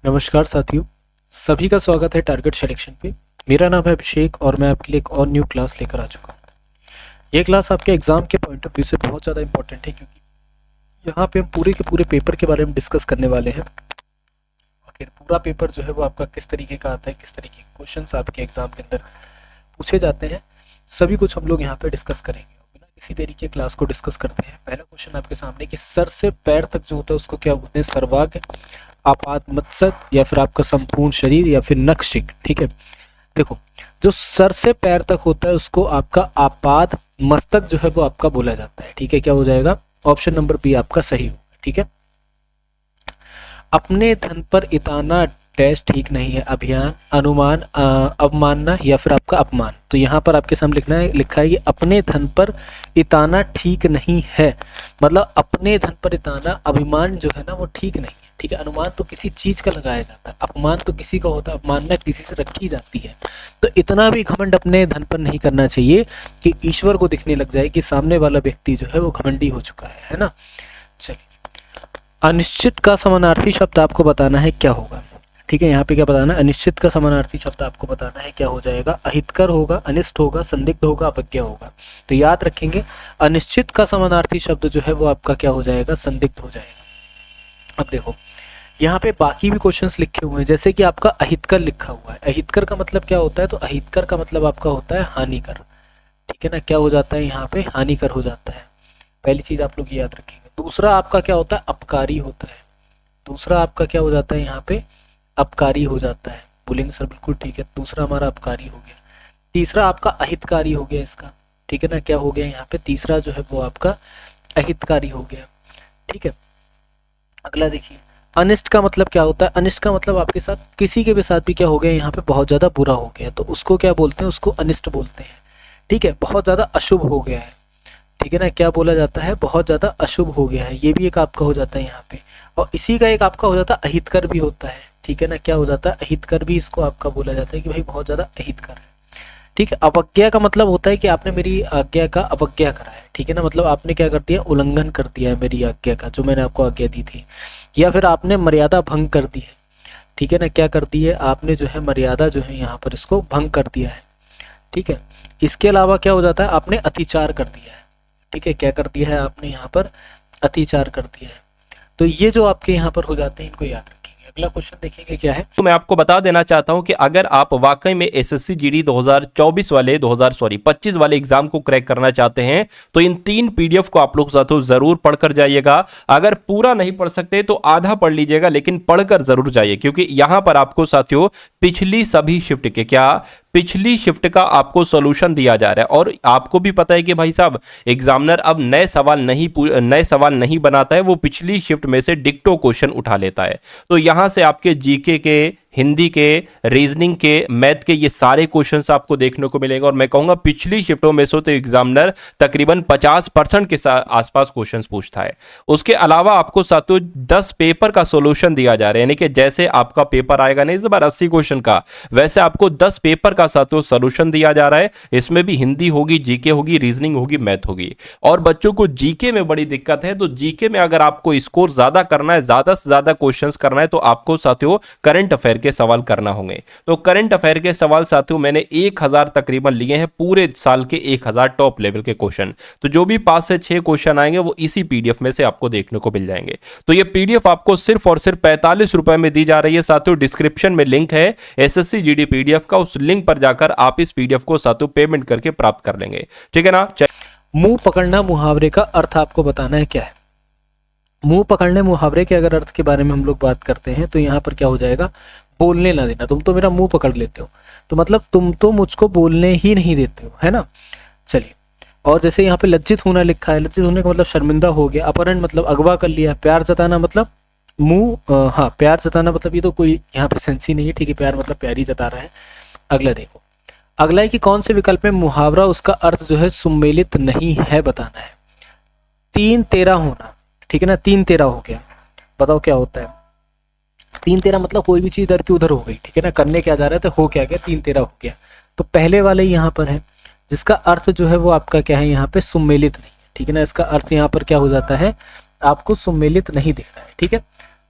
नमस्कार साथियों, सभी का स्वागत है टारगेट सिलेक्शन पे। मेरा नाम है अभिषेक और मैं आपके लिए एक और न्यू क्लास लेकर आ चुका हूँ। ये क्लास आपके एग्जाम के पॉइंट ऑफ व्यू से बहुत ज़्यादा इंपॉर्टेंट है क्योंकि यहाँ पे हम पूरे के पूरे पेपर के बारे में डिस्कस करने वाले हैं। आखिर पूरा पेपर जो है वो आपका किस तरीके का आता है, किस तरीके के क्वेश्चंस आपके एग्जाम के अंदर पूछे जाते हैं, सभी कुछ हम लोग यहाँ पे डिस्कस करेंगे। बिना किसी तरीके क्लास को डिस्कस करते हैं। पहला क्वेश्चन आपके सामने कि सर से पैर तक जो होता है उसको क्या बोलते हैं? सर्वांग, आपात मस्तक, या फिर आपका संपूर्ण शरीर, या फिर नखशिख। ठीक है, देखो जो सर से पैर तक होता है उसको आपका आपात मस्तक जो है वो आपका बोला जाता है। ठीक है, क्या हो जाएगा? ऑप्शन नंबर बी आपका सही होगा। ठीक है, अपने धन पर इताना डैश ठीक नहीं है। अभियान, अनुमान, अवमानना, या फिर आपका अपमान। तो यहाँ पर आपके सामने लिखा है कि अपने धन पर इताना ठीक नहीं है, मतलब अपने धन पर इताना, अभिमान जो है ना वो ठीक नहीं है। ठीक है, अनुमान तो किसी चीज का लगाया जाता है, अपमान तो किसी का होता है, अपमानना किसी से रखी जाती है। तो इतना भी घमंड अपने धन पर नहीं करना चाहिए कि ईश्वर को दिखने लग जाए कि सामने वाला व्यक्ति जो है वो घमंडी हो चुका है ना। चलिए, अनिश्चित का समानार्थी शब्द आपको बताना है क्या होगा। ठीक है, यहाँ पे क्या बताना है? अनिश्चित का समानार्थी शब्द आपको बताना है क्या हो जाएगा? अहितकर होगा, अनिष्ट होगा, संदिग्ध होगा, अवज्ञा होगा। तो याद रखेंगे, अनिश्चित का समानार्थी शब्द जो है वो आपका क्या हो जाएगा? संदिग्ध हो जाएगा। अब देखो यहाँ पे बाकी भी क्वेश्चंस लिखे हुए हैं, जैसे कि आपका अहितकर लिखा हुआ है। अहितकर का मतलब क्या होता है? तो अहितकर का मतलब आपका होता है हानिकर। ठीक है ना, क्या हो जाता है यहाँ पे? हानिकर हो जाता है। पहली चीज आप लोग याद रखेंगे। दूसरा आपका क्या होता है? अपकारी होता है। दूसरा आपका क्या हो जाता है यहाँ पे? अपकारी हो जाता है। बोलेंगे सर बिल्कुल ठीक है, दूसरा हमारा अपकारी हो गया। तीसरा आपका अहितकारी हो गया इसका। ठीक है ना, क्या हो गया यहाँ पे? तीसरा जो है वो आपका अहितकारी हो गया। ठीक है, अगला देखिए, अनिष्ट का मतलब क्या होता है? अनिष्ट का मतलब आपके साथ किसी के भी साथ भी क्या हो गया यहाँ पे? बहुत ज्यादा बुरा हो गया, तो उसको क्या बोलते हैं? उसको अनिष्ट बोलते हैं। ठीक है, बहुत ज्यादा अशुभ हो गया है। ठीक है ना, क्या बोला जाता है? बहुत ज्यादा अशुभ हो गया है। ये भी एक आपका हो जाता है यहाँ पे। और इसी का एक आपका हो जाता है अहितकर भी होता है। ठीक है ना, क्या हो जाता है? अहितकर भी इसको आपका बोला जाता है कि भाई बहुत ज्यादा अहितकर है। ठीक है, अवज्ञा का मतलब होता है कि आपने मेरी आज्ञा का अवज्ञा करा है। ठीक है ना, मतलब आपने क्या कर दिया? उल्लंघन कर दिया है मेरी आज्ञा का, जो मैंने आपको आज्ञा दी थी। या फिर आपने मर्यादा भंग कर दी है। ठीक है ना, क्या कर दी है? आपने जो है मर्यादा जो है यहाँ पर इसको भंग कर दिया है। ठीक है, इसके अलावा क्या हो जाता है? आपने अतिचार कर दिया है। ठीक है, क्या कर दिया है आपने यहाँ पर? अतिचार कर दिया है। तो ये जो आपके यहाँ पर हो जाते हैं, इनको याद रखेंगे। अगला क्वेश्चन देखेंगे क्या है। तो मैं आपको बता देना चाहता हूं कि अगर आप वाकई में एसएससी जीडी 2024 वाले 25 वाले एग्जाम को क्रैक करना चाहते हैं तो इन 3 पीडीएफ को आप लोग साथियों जरूर पढ़कर जाइएगा। अगर पूरा नहीं पढ़ सकते तो आधा पढ़ लीजिएगा, लेकिन पढ़कर जरूर जाइए, क्योंकि यहां पर आपको साथियों पिछली सभी शिफ्ट के पिछली शिफ्ट का आपको सॉल्यूशन दिया जा रहा है। और आपको भी पता है कि भाई साहब एग्जामिनर अब नए सवाल नहीं बनाता है, वो पिछली शिफ्ट में से डिक्टो क्वेश्चन उठा लेता है। तो यहां से आपके जीके के, हिंदी के, रीजनिंग के, मैथ के ये सारे क्वेश्चंस आपको देखने को मिलेंगे। और मैं कहूंगा पिछली शिफ्टों में से तो एग्जामिनर तकरीबन 50% के आसपास क्वेश्चंस पूछता है। उसके अलावा आपको साथियों 10 पेपर का सॉल्यूशन दिया जा रहा है, यानी कि जैसे आपका पेपर आएगा नहीं इस बार 80 क्वेश्चन का, वैसे आपको 10 पेपर का साथियों सॉल्यूशन दिया जा रहा है। इसमें भी हिंदी होगी, जीके होगी, रीजनिंग होगी, मैथ होगी। और बच्चों को जीके में बड़ी दिक्कत है, तो जीके में अगर आपको स्कोर ज्यादा करना है, ज्यादा से ज्यादा क्वेश्चन करना है, तो आपको साथियों करंट अफेयर के सवाल करना होंगे। तो करंट अफेयर के सवाल साथियों मैंने 1000 तकरीबन लिए हैं, पूरे साल के 1000 टॉप लेवल के क्वेश्चन। तो जो भी 5 से 6 क्वेश्चन आएंगे वो इसी पीडीएफ में से आपको देखने को मिल जाएंगे। तो ये पीडीएफ आपको सिर्फ और सिर्फ 45 रुपए में दी जा रही है साथियों। डिस्क्रिप्शन में लिंक है एसएससी जीडी पीडीएफ का, उस लिंक पर जाकर आप इस पीडीएफ को साथियों पेमेंट करके प्राप्त कर लेंगे। ठीक है ना। मुंह पकड़ना मुहावरे का अर्थ आपको बताना है क्या है। मुंह पकड़ने मुहावरे के अगर अर्थ के बारे में हम लोग बात करते हैं तो यहाँ पर क्या हो जाएगा? बोलने ना देना। तुम तो मेरा मुंह पकड़ लेते हो, तो मतलब तुम तो मुझको बोलने ही नहीं देते हो, है ना। चलिए, और जैसे यहाँ पे लज्जित होना लिखा है, लज्जित होने का मतलब शर्मिंदा हो गया। अपहरण मतलब अगवा कर लिया। प्यार जताना मतलब प्यार जताना मतलब ये तो कोई यहाँ पे सेंस ही नहीं है। ठीक है, प्यार मतलब प्यार ही जता रहा है। अगला देखो, अगला है कि कौन से विकल्प में मुहावरा उसका अर्थ जो है सुमेलित नहीं है, बताना है। 3-13 होना। ठीक है ना, 3-13 हो गया। बताओ क्या होता है? 3-13 मतलब कोई भी चीज इधर की उधर हो गई। ठीक है ना, करने क्या जा रहा था, हो क्या गया? 3-13 हो गया। तो पहले वाले यहाँ पर है, जिसका अर्थ जो है वो आपका क्या है यहाँ पे? सुमेलित नहीं है। ठीक है ना, इसका अर्थ यहाँ पर क्या हो जाता है? आपको सुमेलित नहीं दिख रहा है। ठीक है,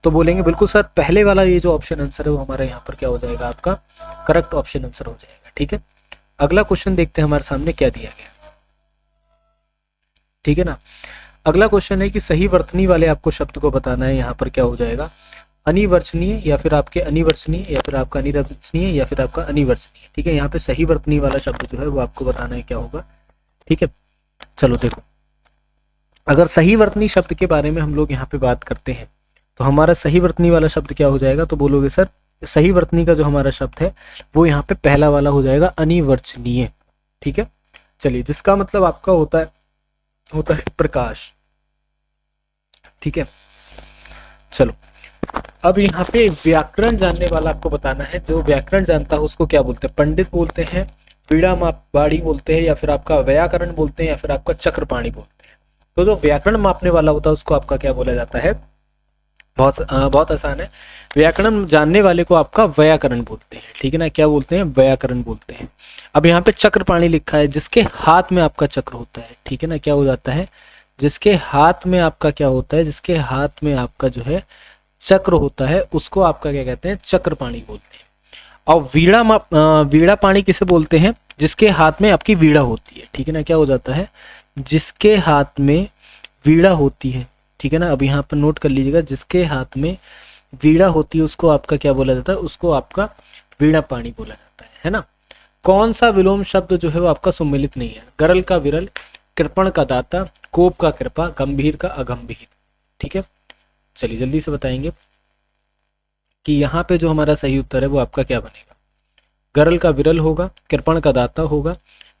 तो बोलेंगे बिल्कुल सर पहले वाला ये जो ऑप्शन आंसर है वो हमारा यहाँ पर क्या हो जाएगा, आपका करेक्ट ऑप्शन आंसर हो जाएगा। ठीक है, अगला क्वेश्चन देखते हैं हमारे सामने क्या दिया गया। ठीक है ना, अगला क्वेश्चन है कि सही वर्तनी वाले आपको शब्द को बताना है। यहाँ पर क्या हो जाएगा, अनिवर्चनीय या फिर आपके अनिवर्चनीय या फिर आपका अनिर्वचनीय या फिर आपका अनिवर्चनीय। ठीक है, यहाँ पे सही वर्तनी वाला शब्द जो है वो आपको बताना है क्या होगा। ठीक है, चलो देखो, अगर सही वर्तनी शब्द के बारे में हम लोग यहाँ पे बात करते हैं तो हमारा सही वर्तनी वाला शब्द क्या हो जाएगा, तो बोलोगे सर सही वर्तनी का जो हमारा शब्द है वो यहाँ पे पहला वाला हो जाएगा अनिवर्चनीय। ठीक है, चलिए, जिसका मतलब आपका होता है प्रकाश। ठीक है, चलो अब यहाँ पे व्याकरण जानने वाला आपको बताना है। जो व्याकरण जानता है उसको क्या बोलते हैं, पंडित बोलते हैं, पीड़ा बाड़ी बोलते हैं, या फिर आपका व्याकरण बोलते हैं, या फिर आपका चक्रपाणी बोलते हैं। तो जो व्याकरण मापने वाला होता है उसको आपका क्या बोला जाता है, बहुत आसान है, व्याकरण जानने वाले को आपका व्याकरण बोलते हैं। ठीक है ना, क्या बोलते हैं, व्याकरण बोलते हैं। अब यहाँ पे चक्रपाणी लिखा है, जिसके हाथ में आपका चक्र होता है। ठीक है ना, क्या हो जाता है, जिसके हाथ में आपका क्या होता है, जिसके हाथ में आपका जो है चक्र होता है उसको आपका क्या कहते हैं, चक्रपाणी बोलते हैं। और वीणा पाणी किसे बोलते हैं, जिसके हाथ में आपकी वीणा होती है। ठीक है ना, क्या हो जाता है, जिसके हाथ में वीणा होती है। ठीक है ना, अब यहाँ पर नोट कर लीजिएगा, जिसके हाथ में वीणा होती है उसको आपका क्या बोला जाता है, उसको आपका वीणा पाणी बोला जाता है ना। कौन सा विलोम शब्द जो है वो आपका सम्मिलित नहीं है, गरल का विरल, कृपण का दाता, कोप का कृपा, गंभीर का अगंभीर। ठीक है, चलिए जल्दी से बताएंगे कि यहाँ पे जो हमारा सही उत्तर है वो आपका क्या बनेगा, गरल का विरल होगा, कृपण का दाता होगा,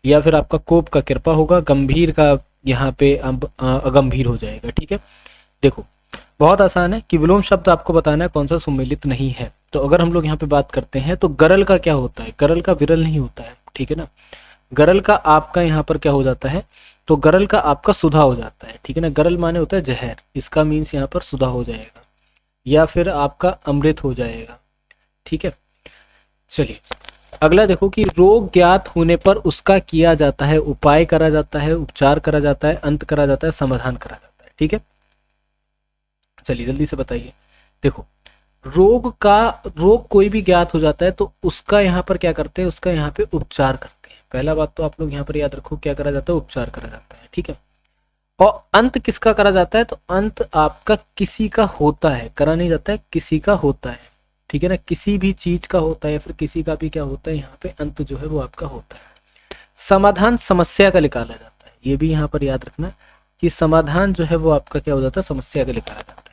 या फिर आपका कोप का कृपा होगा, गंभीर का यहाँ पे अगंभीर हो जाएगा। ठीक है, देखो बहुत आसान है कि विलोम शब्द आपको बताना है कौन सा सम्मिलित नहीं है। तो अगर हम लोग यहाँ पे बात करते हैं तो गरल का क्या होता है, गरल का विरल नहीं होता है। ठीक है ना, गरल का आपका यहाँ पर क्या हो जाता है, तो गरल का आपका सुधा हो जाता है। ठीक है ना, गरल माने होता है जहर, इसका मीन्स यहाँ पर सुधा हो जाएगा, या फिर आपका अमृत हो जाएगा। ठीक है, चलिए अगला देखो कि रोग ज्ञात होने पर उसका किया जाता है उपाय करा जाता है, उपचार करा जाता है, अंत करा जाता है, समाधान करा जाता है। ठीक है, चलिए जल्दी से बताइए। देखो रोग कोई भी ज्ञात हो जाता है तो उसका यहाँ पर क्या करते हैं, उसका यहाँ पे उपचार करते हैं। पहला बात तो आप लोग यहाँ पर याद रखो, क्या करा जाता है, उपचार करा जाता है। ठीक है, और अंत किसका करा जाता है, तो अंत आपका किसी का होता है, करा नहीं जाता है, किसी का होता है। ठीक है ना, किसी भी चीज का होता है, फिर किसी का भी क्या होता है, यहाँ पे अंत जो है वो आपका होता है। समाधान समस्या का निकाला जाता है, ये भी यहाँ पर याद रखना कि समाधान जो है वो आपका क्या हो जाता है, समस्या का निकाला जाता है।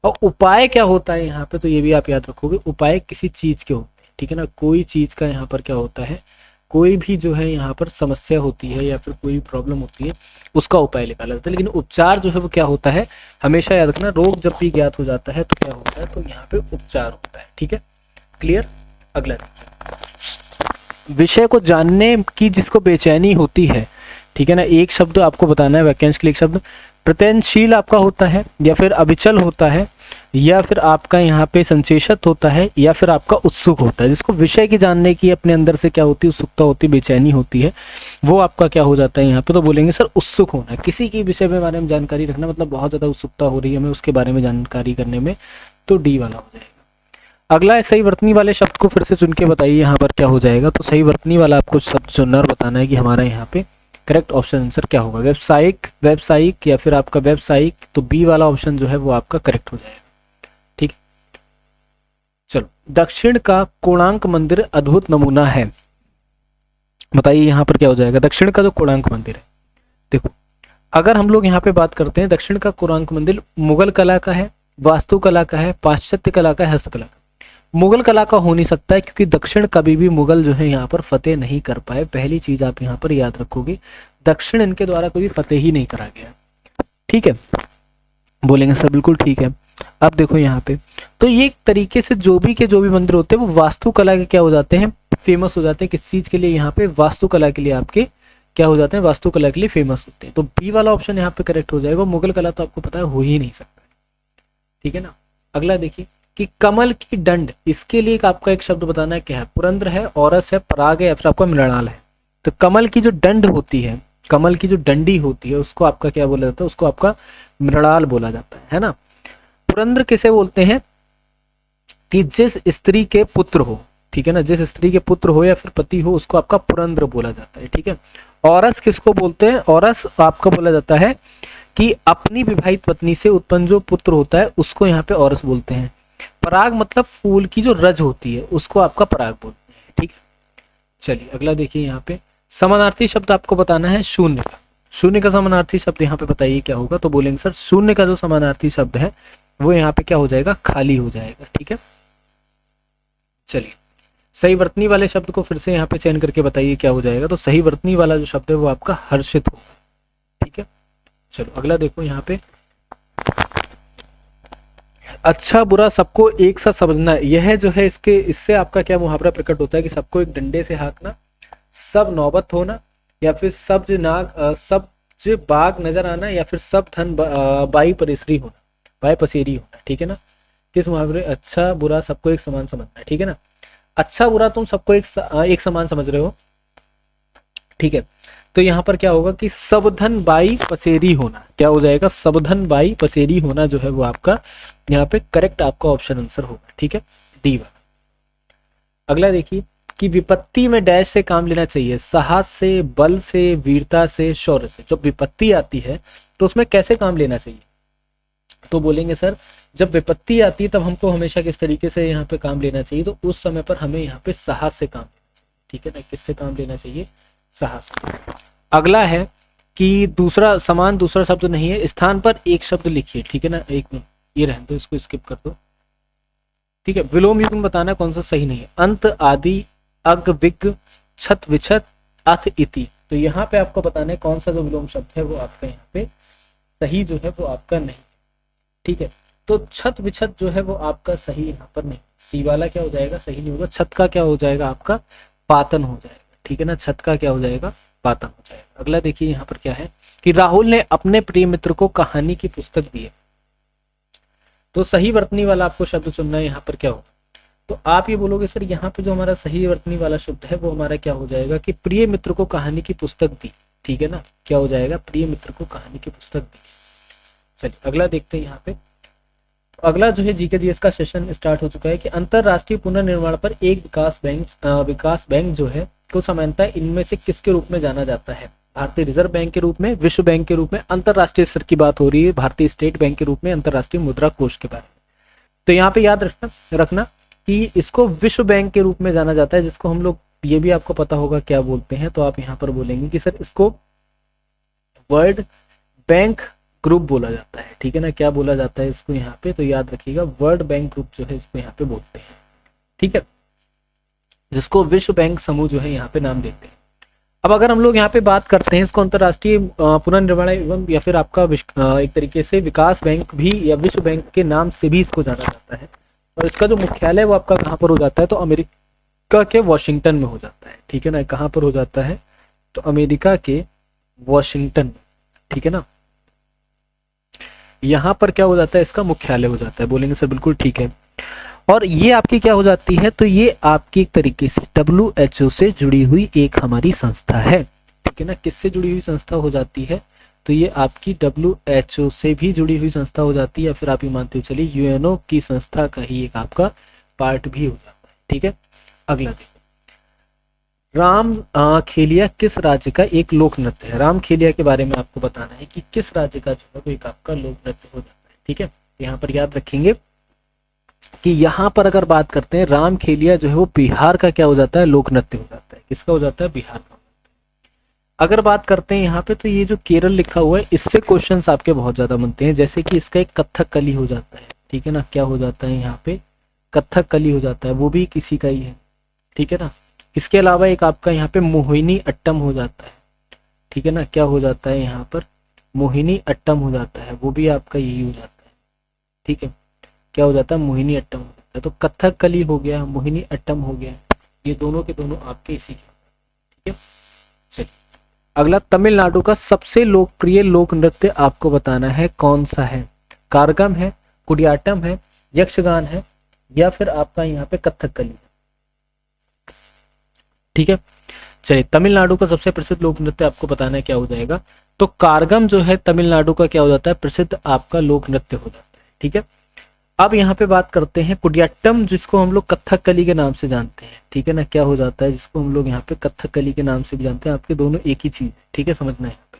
और उपाय क्या होता है यहाँ पे, तो ये भी आप याद रखोगे, उपाय किसी चीज के होते हैं। ठीक है ना, कोई चीज का यहाँ पर क्या होता है, कोई भी जो है यहाँ पर समस्या होती है या फिर कोई भी प्रॉब्लम होती है उसका उपाय निकाला जाता है। लेकिन उपचार जो है वो क्या होता है, हमेशा याद रखना, रोग जब भी ज्ञात हो जाता है तो क्या होता है, तो यहाँ पे उपचार होता है। ठीक है, क्लियर। अगला देखिए, विषय को जानने की जिसको बेचैनी होती है। ठीक है ना, एक शब्द आपको बताना है वैकेंसी के लिए, एक शब्द प्रत्ययनशील आपका होता है, या फिर अविचल होता है, या फिर आपका यहाँ पे संचेषित होता है, या फिर आपका उत्सुक होता है। जिसको विषय की जानने की अपने अंदर से क्या होती है, उत्सुकता होती है, बेचैनी होती है, वो आपका क्या हो जाता है यहाँ पे, तो बोलेंगे सर उत्सुक होना, किसी की विषय के बारे में जानकारी रखना, मतलब बहुत ज़्यादा उत्सुकता हो रही है हमें उसके बारे में जानकारी करने में, तो डी वाला हो जाएगा। अगला है सही वर्तनी वाले शब्द को फिर से चुन के बताइए यहाँ पर क्या हो जाएगा। तो सही वर्तनी वाला आपको शब्द चुनना और बताना है कि हमारा यहाँ पे करेक्ट ऑप्शन आंसर क्या होगा, वेबसाइक या फिर आपका वेबसाइक, तो बी वाला ऑप्शन जो है वो आपका करेक्ट हो जाएगा। ठीक, चलो दक्षिण का कोणार्क मंदिर अद्भुत नमूना है, बताइए यहाँ पर क्या हो जाएगा, दक्षिण का जो कोणार्क मंदिर है। देखो अगर हम लोग यहाँ पे बात करते हैं, दक्षिण का कोणार्क मंदिर मुगल कला का है, वास्तुकला का है, पाश्चात्य कला का है, हस्तकला का। मुगल कला का हो नहीं सकता है क्योंकि दक्षिण कभी भी मुगल जो है यहाँ पर फतेह नहीं कर पाए। पहली चीज आप यहाँ पर याद रखोगे, दक्षिण इनके द्वारा कभी फतेह ही नहीं करा गया। ठीक है, बोलेंगे सर बिल्कुल ठीक है। अब देखो यहाँ पे, तो ये एक तरीके से जो भी मंदिर होते हैं वो वास्तुकला के क्या हो जाते हैं, फेमस हो जाते हैं। किस चीज के लिए, यहाँ पे वास्तुकला के लिए आपके क्या हो जाते हैं, वास्तुकला के लिए फेमस होते हैं। तो बी वाला ऑप्शन यहाँ पे करेक्ट हो जाएगा। मुगल कला तो आपको पता है हो ही नहीं सकता। ठीक है ना, अगला देखिए कि कमल की डंड, इसके लिए आपका एक शब्द बताना है, क्या है, पुरंद्र है, औरस है, पराग है, या फिर आपका मृणाल है। तो कमल की जो डंड होती है, कमल की जो डंडी होती है उसको आपका क्या बोला जाता है, उसको आपका मृणाल बोला जाता है ना। पुरंद्र किसे बोलते हैं, कि जिस स्त्री के पुत्र हो, ठीक है ना, जिस स्त्री के पुत्र हो या फिर पति हो उसको आपका पुरंद्र बोला जाता है, ठीक है। औरस किसको बोलते हैं? औरस आपका बोला जाता है कि अपनी विवाहित पत्नी से उत्पन्न जो पुत्र होता है उसको यहाँ पे औरस बोलते हैं। पराग मतलब फूल की जो रज होती है उसको आपका पराग बोलते हैं, ठीक है। चलिए अगला देखिए, यहाँ पे समानार्थी शब्द आपको बताना है शून्य का। शून्य का समानार्थी शब्द यहाँ पे बताइए क्या होगा, तो बोलेंगे सर शून्य का जो समानार्थी शब्द है वो यहाँ पे क्या हो जाएगा? खाली हो जाएगा, ठीक है। चलिए सही वर्तनी वाले शब्द को फिर से यहाँ पे चयन करके बताइए क्या हो जाएगा, तो सही वर्तनी वाला जो शब्द है वो आपका हर्षित होगा, ठीक है। चलो अगला देखो यहाँ पे, अच्छा बुरा सबको एक साथ समझना, यह जो है इसके इससे आपका क्या मुहावरा प्रकट होता है कि सबको एक डंडे से हाँकना, सब नौबत होना, या फिर सब बाग नजर आना, या फिर सब धन बाई परेसरी होना, बाई पसेरी होना, ठीक है ना। किस मुहावरे? अच्छा बुरा सबको एक समान समझना, ठीक है ना। अच्छा बुरा तुम सबको एक समान समझ रहे हो, ठीक है। तो यहाँ पर क्या होगा कि सबधन बाई पसेरी होना, क्या हो जाएगा? सबधन बाई पसेरी होना जो है वो आपका यहाँ पे करेक्ट आपका ऑप्शन आंसर होगा, ठीक है, डी वाला। अगला देखिए कि विपत्ति में डैश से काम लेना चाहिए, साहस से, बल से, वीरता से, शौर्य से। जब विपत्ति आती है तो उसमें कैसे काम लेना चाहिए, तो बोलेंगे सर जब विपत्ति आती है तब हमको हमेशा किस तरीके से यहाँ पे काम लेना चाहिए, तो उस समय पर हमें यहाँ पे साहस से काम लेना चाहिए, ठीक है ना। किससे काम लेना चाहिए? साहस। अगला है कि दूसरा शब्द नहीं है, स्थान पर एक शब्द लिखिए, ठीक है ना। एक मिनट ये रहने दो, इसको स्किप कर दो, ठीक है। विलोम युग्म बताना कौन सा सही नहीं है, अंत, आदि, अग, विग, छत, विछत, अथ, इति। तो यहाँ पे आपको बताना है कौन सा जो विलोम शब्द है वो आपका यहाँ पे सही जो है वो आपका नहीं, ठीक है। तो छत विछत जो है वो आपका सही यहाँ पर नहीं, सी वाला क्या हो जाएगा? सही नहीं होगा। छत का क्या हो जाएगा? आपका पातन हो जाएगा, ठीक है ना। छत का क्या हो जाएगा? पातन हो जाएगा। अगला देखिए यहाँ पर क्या है कि राहुल ने अपने प्रिय मित्र को कहानी की पुस्तक दी है, तो सही वर्तनी वाला आपको शब्द चुनना है। यहाँ पर क्या होगा? तो आप ये बोलोगे सर यहाँ पे जो हमारा सही वर्तनी वाला शब्द है वो हमारा क्या हो जाएगा कि प्रिय मित्र को कहानी की पुस्तक दी, ठीक है ना। क्या हो जाएगा? प्रिय मित्र को कहानी की पुस्तक दी। चलिए अगला देखते हैं यहाँ पे। अगला जो है जीके जीएस का सेशन स्टार्ट हो चुका है कि अंतरराष्ट्रीय पुनर्निर्माण पर एक विकास बैंक जो है को समानता इनमें से किसके रूप में जाना जाता है? भारतीय रिजर्व बैंक के रूप में, विश्व बैंक के रूप में, अंतरराष्ट्रीय स्तर की बात हो रही है, भारतीय स्टेट बैंक के रूप में, अंतरराष्ट्रीय मुद्रा कोष के बारे में। तो यहाँ पे याद रखना कि इसको विश्व बैंक के रूप में जाना जाता है, जिसको हम लोग ये भी आपको पता होगा क्या बोलते हैं। तो आप यहाँ पर बोलेंगे कि सर इसको वर्ल्ड बैंक ग्रुप बोला जाता है, ठीक है ना। क्या बोला जाता है इसको यहाँ पे? तो याद रखिएगा वर्ल्ड बैंक ग्रुप जो है इसको यहाँ पे बोलते हैं, ठीक है, जिसको विश्व बैंक समूह जो है यहाँ पे नाम देते हैं। अब अगर हम लोग यहाँ पे बात करते हैं इसको अंतरराष्ट्रीय पुनर्निर्माण एवं या फिर आपका एक तरीके से विकास बैंक भी या विश्व बैंक के नाम से भी इसको जाना जाता है, और इसका जो मुख्यालय वो आपका कहाँ पर हो जाता है? तो अमेरिका के वॉशिंगटन में हो जाता है, ठीक है ना। कहाँ पर हो जाता है? तो अमेरिका के वॉशिंगटन, ठीक है ना। यहाँ पर क्या हो जाता है? इसका मुख्यालय हो जाता है। बोलेंगे सर बिल्कुल ठीक है। और ये आपकी क्या हो जाती है? तो ये आपकी एक तरीके से WHO से जुड़ी हुई एक हमारी संस्था है, ठीक है ना। किससे जुड़ी हुई संस्था हो जाती है? तो ये आपकी WHO से भी जुड़ी हुई संस्था हो जाती है, या फिर आप ये मानते हो चलिए UNO की संस्था का ही एक आपका पार्ट भी हो जाता है, ठीक है। अगला देखो, राम खेलिया किस राज्य का एक लोक नृत्य है? राम खेलिया के बारे में आपको बताना है कि किस राज्य का जो है वो एक आपका लोक नृत्य हो जाता है, ठीक है। यहाँ पर याद रखेंगे कि यहाँ पर अगर बात करते हैं राम खेलिया जो है वो बिहार का क्या हो जाता है? लोक नृत्य हो जाता है। किसका हो जाता है? बिहार का। अगर बात करते हैं यहाँ पे तो ये जो केरल लिखा हुआ है इससे क्वेश्चंस आपके बहुत ज्यादा बनते हैं, जैसे कि इसका एक कथकली हो जाता है, ठीक है ना। क्या हो जाता है यहाँ पे? कथकली हो जाता है, वो भी किसी का ही है, ठीक है ना। इसके अलावा एक आपका यहाँ पे मोहिनी अट्टम हो जाता है, ठीक है ना। क्या हो जाता है यहाँ पर? मोहिनी अट्टम हो जाता है, वो भी आपका यही हो जाता है, ठीक है। क्या हो जाता है? मोहिनी अट्टम हो जाता है। तो कथकली हो गया, मोहिनी अट्टम हो गया, ये दोनों के दोनों आपके इसी के, ठीक है। चलिए अगला, तमिलनाडु का सबसे लोकप्रिय लोक नृत्य आपको बताना है कौन सा है? कारगम है, कुडियाट्टम है, यक्षगान है, या फिर आपका यहाँ पे कथकली, ठीक है। चलिए तमिलनाडु का सबसे प्रसिद्ध लोक नृत्य आपको बताना है क्या हो जाएगा? तो कारगम जो है तमिलनाडु का क्या हो जाता है? प्रसिद्ध आपका लोक नृत्य हो जाता है, ठीक है। अब यहाँ पे बात करते हैं कुडियाट्टम, जिसको हम लोग कथकली के नाम से जानते हैं, ठीक है ना, क्या हो जाता है, जिसको हम लोग यहाँ पे कथकली के नाम से भी जानते हैं, आपके दोनों एक ही चीज है, ठीक है, समझना है यहाँ पे।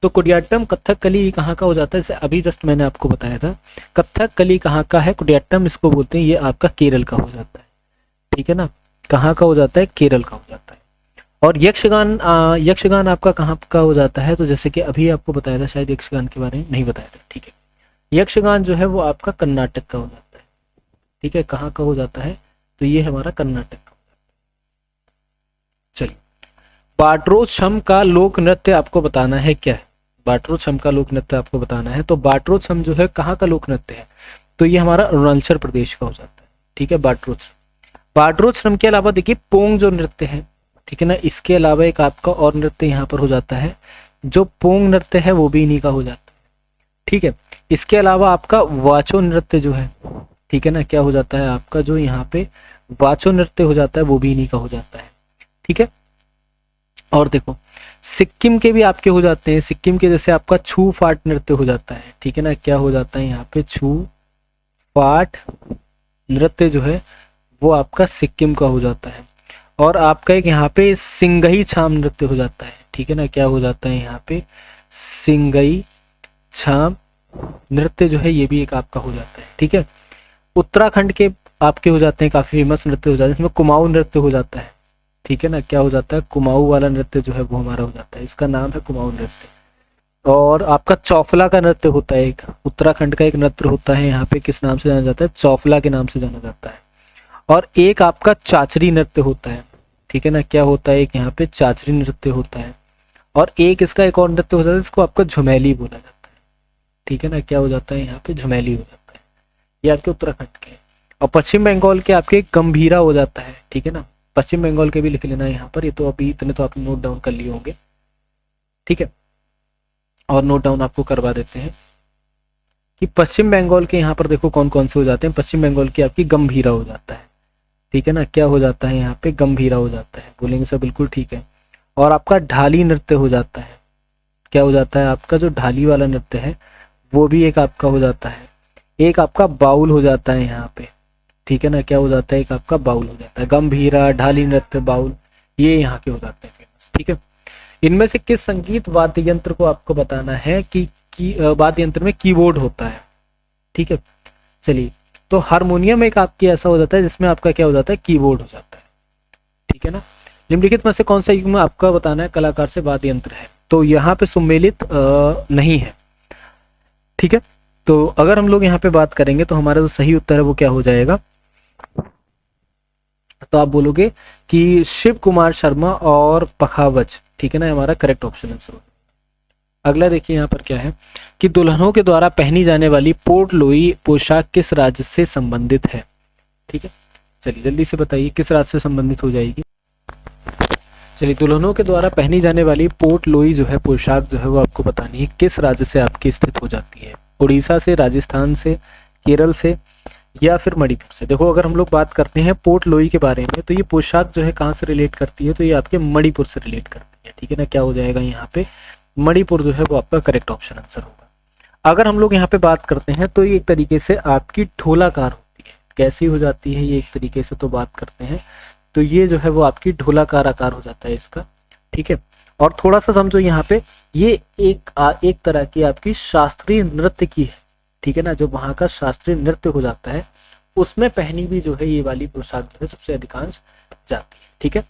तो कुडियाट्टम कथकली कहाँ का हो जाता है, जैसे अभी जस्ट मैंने आपको बताया था, कथकली कहाँ का है, कुडियाट्टम इसको बोलते हैं, ये आपका केरल का हो जाता है, ठीक है ना, कहाँ का हो जाता है, केरल का हो जाता है। और यक्षगान, यक्षगान आपका कहाँ का हो जाता है, तो जैसे कि अभी आपको बताया था, शायद यक्षगान के बारे में नहीं बताया था, ठीक है, यक्षगान जो है वो आपका कर्नाटक का हो जाता है, ठीक है, कहाँ का हो जाता है, तो ये हमारा कर्नाटक का हो जाता है। चलिए, बाट्रोत्सम का लोक नृत्य आपको बताना है क्या है, बाट्रोत्सम का लोक नृत्य आपको बताना है, तो बाट्रोत्सम जो है कहाँ का लोक नृत्य है, तो ये हमारा अरुणाचल प्रदेश का हो जाता है, ठीक है, बाट्रोत्सम। बाट्रोत्सम के अलावा देखिए पोंग जो नृत्य है, ठीक है ना, इसके अलावा एक आपका और नृत्य यहाँ पर हो जाता है, जो पोंग नृत्य है वो भी इन्हीं का हो जाता है, ठीक है। इसके अलावा आपका वाचो नृत्य जो है, ठीक है ना, क्या हो जाता है आपका, जो यहाँ पे वाचो नृत्य हो जाता है वो भी इन्हीं का हो जाता है, ठीक है। और देखो सिक्किम के भी आपके हो जाते हैं, सिक्किम के जैसे आपका छू फाट नृत्य हो जाता है, ठीक है ना, क्या हो जाता है यहाँ पे, छू फाट नृत्य जो है वो आपका सिक्किम का हो जाता है। और आपका एक यहाँ पे सिंगई छाम नृत्य हो जाता है, ठीक है ना, क्या हो जाता है यहाँ पे, सिंगई छाम नृत्य जो है ये भी एक आपका हो जाता है, ठीक है। उत्तराखंड के आपके हो जाते हैं, काफी फेमस नृत्य हो जाते हैं, इसमें कुमाऊं नृत्य हो जाता है, ठीक है ना, क्या हो जाता है, कुमाऊं वाला नृत्य जो है वो हमारा हो जाता है, इसका नाम है कुमाऊं नृत्य। और आपका चौफला का नृत्य होता है, एक उत्तराखंड का एक नृत्य होता है, यहाँ पे किस नाम से जाना जाता है, चौफला के नाम से जाना जाता है। और एक आपका चाचरी नृत्य होता है, ठीक है ना, क्या होता है, एक यहाँ पे चाचरी नृत्य होता है। और एक इसका एक और नृत्य होता है, इसको आपका झुमेली बोला जाता है, ठीक है ना, क्या हो जाता है यहाँ पे, झुमेली हो जाता है, ये आपके उत्तराखंड के। और पश्चिम बंगाल के आपके गंभीरा हो जाता है, ठीक है ना, पश्चिम बंगाल के भी लिख लेना यहाँ पर, ये तो अभी इतने तो आप नोट डाउन कर लिए होंगे, ठीक है। और नोट डाउन आपको करवा देते हैं कि पश्चिम बंगाल के यहाँ पर देखो कौन कौन से हो जाते हैं, पश्चिम बंगाल की आपकी गंभीरा हो जाता है, ठीक है ना, क्या हो जाता है यहाँ पे, गंभीरा हो जाता है, बोलेंगे सब बिल्कुल ठीक है। और आपका ढाली नृत्य हो जाता है, क्या हो जाता है आपका, जो ढाली वाला नृत्य है वो भी एक आपका हो जाता है। एक आपका बाउल हो जाता है यहाँ पे, ठीक है ना, क्या हो जाता है, एक आपका बाउल हो जाता है, गंभीरा, ढाली नृत्य, बाउल, ये यहाँ के हो जाते हैं फेमस, ठीक है। इनमें से किस संगीत वाद्य यंत्र को आपको बताना है कि वाद्य यंत्र में कीबोर्ड होता है, ठीक है। चलिए, तो हारमोनियम एक आपकी ऐसा हो जाता है जिसमें आपका क्या हो जाता है, कीबोर्ड हो जाता है, ठीक है ना। निम्नलिखित में से कौन सा युग्म आपका बताना है कलाकार से वाद्य यंत्र है, तो यहाँ पे सुमेलित नहीं है, ठीक है। तो अगर हम लोग यहाँ पे बात करेंगे तो हमारा जो सही उत्तर है वो क्या हो जाएगा, तो आप बोलोगे कि शिव कुमार शर्मा और पखावज, ठीक है ना, हमारा करेक्ट ऑप्शन आंसर होगा। अगला देखिए यहाँ पर क्या है कि दुल्हनों के द्वारा पहनी जाने वाली पोर्ट लुई पोशाक किस राज्य से संबंधित है, ठीक है। चलिए जल्दी से बताइए किस राज्य से संबंधित हो जाएगी। चलिए, दुल्हनों के द्वारा पहनी जाने वाली पोर्ट लुई जो है पोशाक जो है वो आपको बतानी है किस राज्य से आपकी स्थित हो जाती है, उड़ीसा से, राजस्थान से, केरल से या फिर मणिपुर से। देखो अगर हम लोग बात करते हैं पोर्ट लुई के बारे में तो ये पोशाक जो है कहाँ से रिलेट करती है, तो ये आपके मणिपुर से रिलेट करती है, ठीक है ना, क्या हो जाएगा यहाँ पे, मणिपुर जो है वो आपका करेक्ट ऑप्शन आंसर होगा। अगर हम लोग यहाँ पे बात करते हैं तो ये एक तरीके से आपकी ढोलाकार होती है, कैसी हो जाती है ये एक तरीके से तो बात करते हैं तो ये जो है वो आपकी ढोलाकार आकार हो जाता है इसका, ठीक है। और थोड़ा सा समझो यहाँ पे ये एक तरह की आपकी शास्त्रीय नृत्य की है, ठीक है ना, जो वहाँ का शास्त्रीय नृत्य हो जाता है उसमें पहनी भी जो है ये वाली पोशाक जो है सबसे अधिकांश जाती है, ठीक है।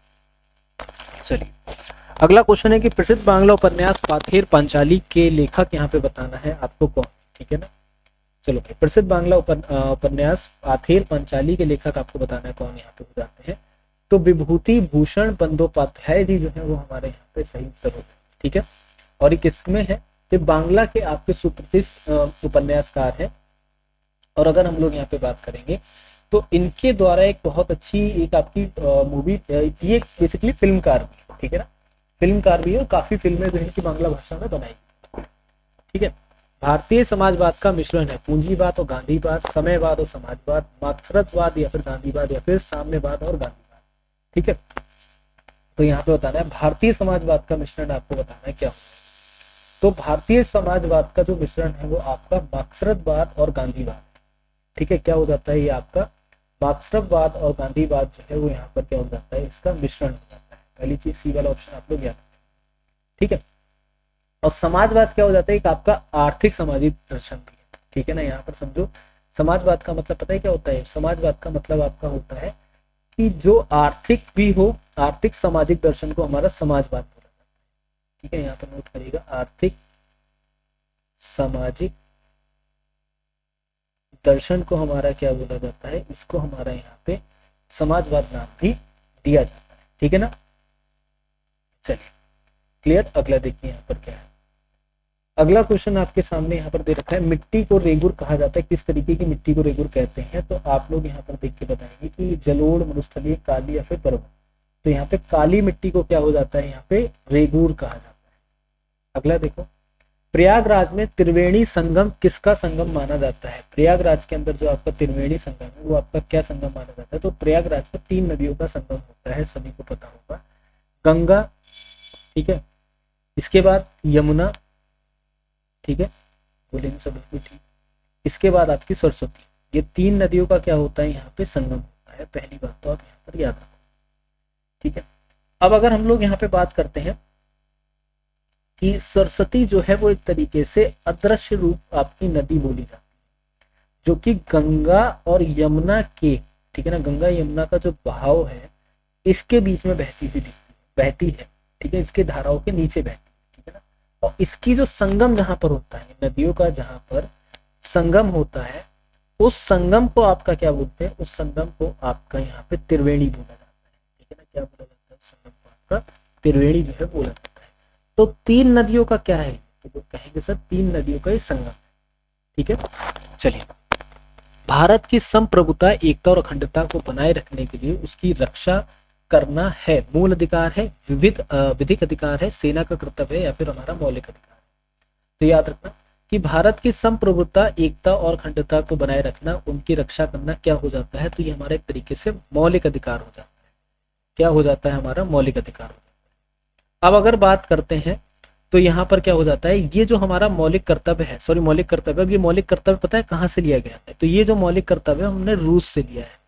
चलिए अगला क्वेश्चन है कि प्रसिद्ध बांग्ला उपन्यास पाथेर पांचाली के लेखक यहाँ पे बताना है आपको कौन, ठीक है ना। चलो भाई, प्रसिद्ध बांग्ला उपन्यास पाथेर पांचाली के लेखक आपको बताना है कौन यहाँ पे हो जाते हैं, तो विभूति भूषण बंदोपाध्याय जी जो है वो हमारे यहाँ पे सही उत्तर होगा, ठीक है। और ये किसमें है, ये बांग्ला के आपके सुप्रसिद्ध उपन्यासकार है। और अगर हम लोग यहाँ पे बात करेंगे तो इनके द्वारा एक बहुत अच्छी एक आपकी मूवी, ये बेसिकली फिल्मकार भी, ठीक है ना, फिल्मकार भी है और काफी फिल्में जो है कि बांग्ला भाषा में बनाई, ठीक है। भारतीय समाजवाद का मिश्रण है पूंजीवाद और गांधीवाद, समयवाद और समाजवाद, मार्क्सवाद या फिर गांधीवाद या फिर साम्यवाद और गांधीवाद, ठीक है। तो यहाँ पे बताना है भारतीय समाजवाद का मिश्रण आपको बताना है क्या होगा, तो भारतीय समाजवाद का जो मिश्रण है वो आपका मार्क्सवाद और गांधीवाद, ठीक है, क्या हो जाता है ये आपका मार्क्सवाद और गांधीवाद जो है वो यहाँ पर क्या हो जाता है, इसका मिश्रण हो जाता है। पहली चीज सी वाला ऑप्शन आप लोग याद रखें, ठीक है। और समाजवाद क्या हो जाता है, एक आपका आर्थिक सामाजिक दर्शन भी है, ठीक है ना। यहाँ पर समझो समाजवाद का मतलब पता है क्या होता है, समाजवाद का मतलब आपका होता है कि जो आर्थिक भी हो, आर्थिक सामाजिक दर्शन को हमारा समाजवाद बोला जाता है, ठीक है। यहाँ पर नोट करिएगा, आर्थिक सामाजिक दर्शन को हमारा क्या बोला जाता है, इसको हमारा यहाँ पे समाजवाद नाम भी दिया जाता है, ठीक है ना। चलिए क्लियर। अगला देखिए यहाँ पर क्या है, अगला क्वेश्चन आपके सामने यहाँ पर दे रखा है, मिट्टी को रेगुर कहा जाता है, किस तरीके की मिट्टी को रेगुर कहते हैं। तो आप लोग यहाँ पर देख के बताएंगे कि जलोढ़, मरुस्थलीय, काली या फिर पर्वत। तो यहाँ पे काली मिट्टी को क्या हो जाता है, यहाँ पे रेगुर कहा जाता है। अगला देखो, प्रयागराज में त्रिवेणी संगम किसका संगम माना जाता है। प्रयागराज के अंदर जो आपका त्रिवेणी संगम है वो आपका क्या संगम माना जाता है। तो प्रयागराज में 3 नदियों का संगम होता है, सभी को पता होगा, गंगा, ठीक है, इसके बाद यमुना, ठीक है, बोलेंगे सब बिल्कुल ठीक, इसके बाद आपकी सरस्वती। ये 3 नदियों का क्या होता है, यहाँ पे संगम होता है। पहली बात तो आप यहाँ पर याद रखो, ठीक है। अब अगर हम लोग यहाँ पे बात करते हैं कि सरस्वती जो है वो एक तरीके से अदृश्य रूप आपकी नदी बोली जाती है, जो कि गंगा और यमुना के, ठीक है ना, गंगा यमुना का जो बहाव है इसके बीच में बहती है, ठीक है, इसके धाराओं के नीचे बहती है, ठीक है ना। और इसकी जो संगम जहां पर होता है, नदियों का जहां पर संगम होता है, उस संगम को आपका क्या बोलते हैं, उस संगम को आपका यहाँ पे त्रिवेणी बोला जाता है, ठीक है ना। क्या बोला जाता है, संगम को आपका त्रिवेणी जो है बोला जाता है। तो 3 नदियों का क्या है, तो कहेंगे सर 3 नदियों का ही संगम, ठीक है। चलिए, भारत की संप्रभुता, एकता और अखंडता को बनाए रखने के लिए उसकी रक्षा करना है, मूल अधिकार है, विधिक अधिकार है, सेना का कर्तव्य है या फिर हमारा मौलिक अधिकार है। तो याद रखना कि भारत की संप्रभुता, एकता और अखंडता को बनाए रखना, उनकी रक्षा करना क्या हो जाता है, तो ये हमारा एक तरीके से मौलिक अधिकार हो जाता है। क्या हो जाता है, हमारा मौलिक अधिकार हो जाता है। अब अगर बात करते हैं तो यहाँ पर क्या हो जाता है, ये जो हमारा मौलिक कर्तव्य है, सॉरी मौलिक कर्तव्य, अब ये मौलिक कर्तव्य पता है कहाँ से लिया गया है, तो ये जो मौलिक कर्तव्य हमने रूस से लिया है,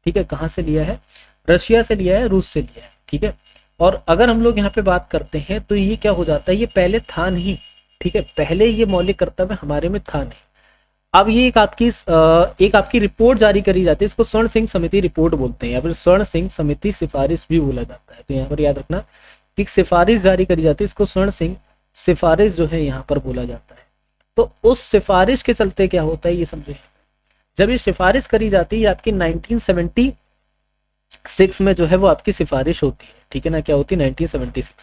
ठीक है। कहाँ से लिया है, रशिया से लिया है, रूस से लिया है, ठीक है। और अगर हम लोग यहाँ पे बात करते हैं तो ये क्या हो जाता है, ये पहले था नहीं, ठीक है, पहले ये मौलिक कर्तव्य हमारे में था नहीं। अब ये एक आपकी रिपोर्ट जारी करी जाती है, इसको स्वर्ण सिंह समिति रिपोर्ट बोलते हैं या फिर स्वर्ण सिंह समिति सिफारिश भी बोला जाता है। तो यहाँ पर याद रखना, एक सिफारिश जारी करी जाती है, इसको स्वर्ण सिंह सिफारिश जो है यहाँ पर बोला जाता है। तो उस सिफारिश के चलते क्या होता है, ये समझे, जब ये सिफारिश करी जाती है आपकी 1976 में जो है वो आपकी सिफारिश होती है, ठीक है ना। क्या होती है, 1976 में।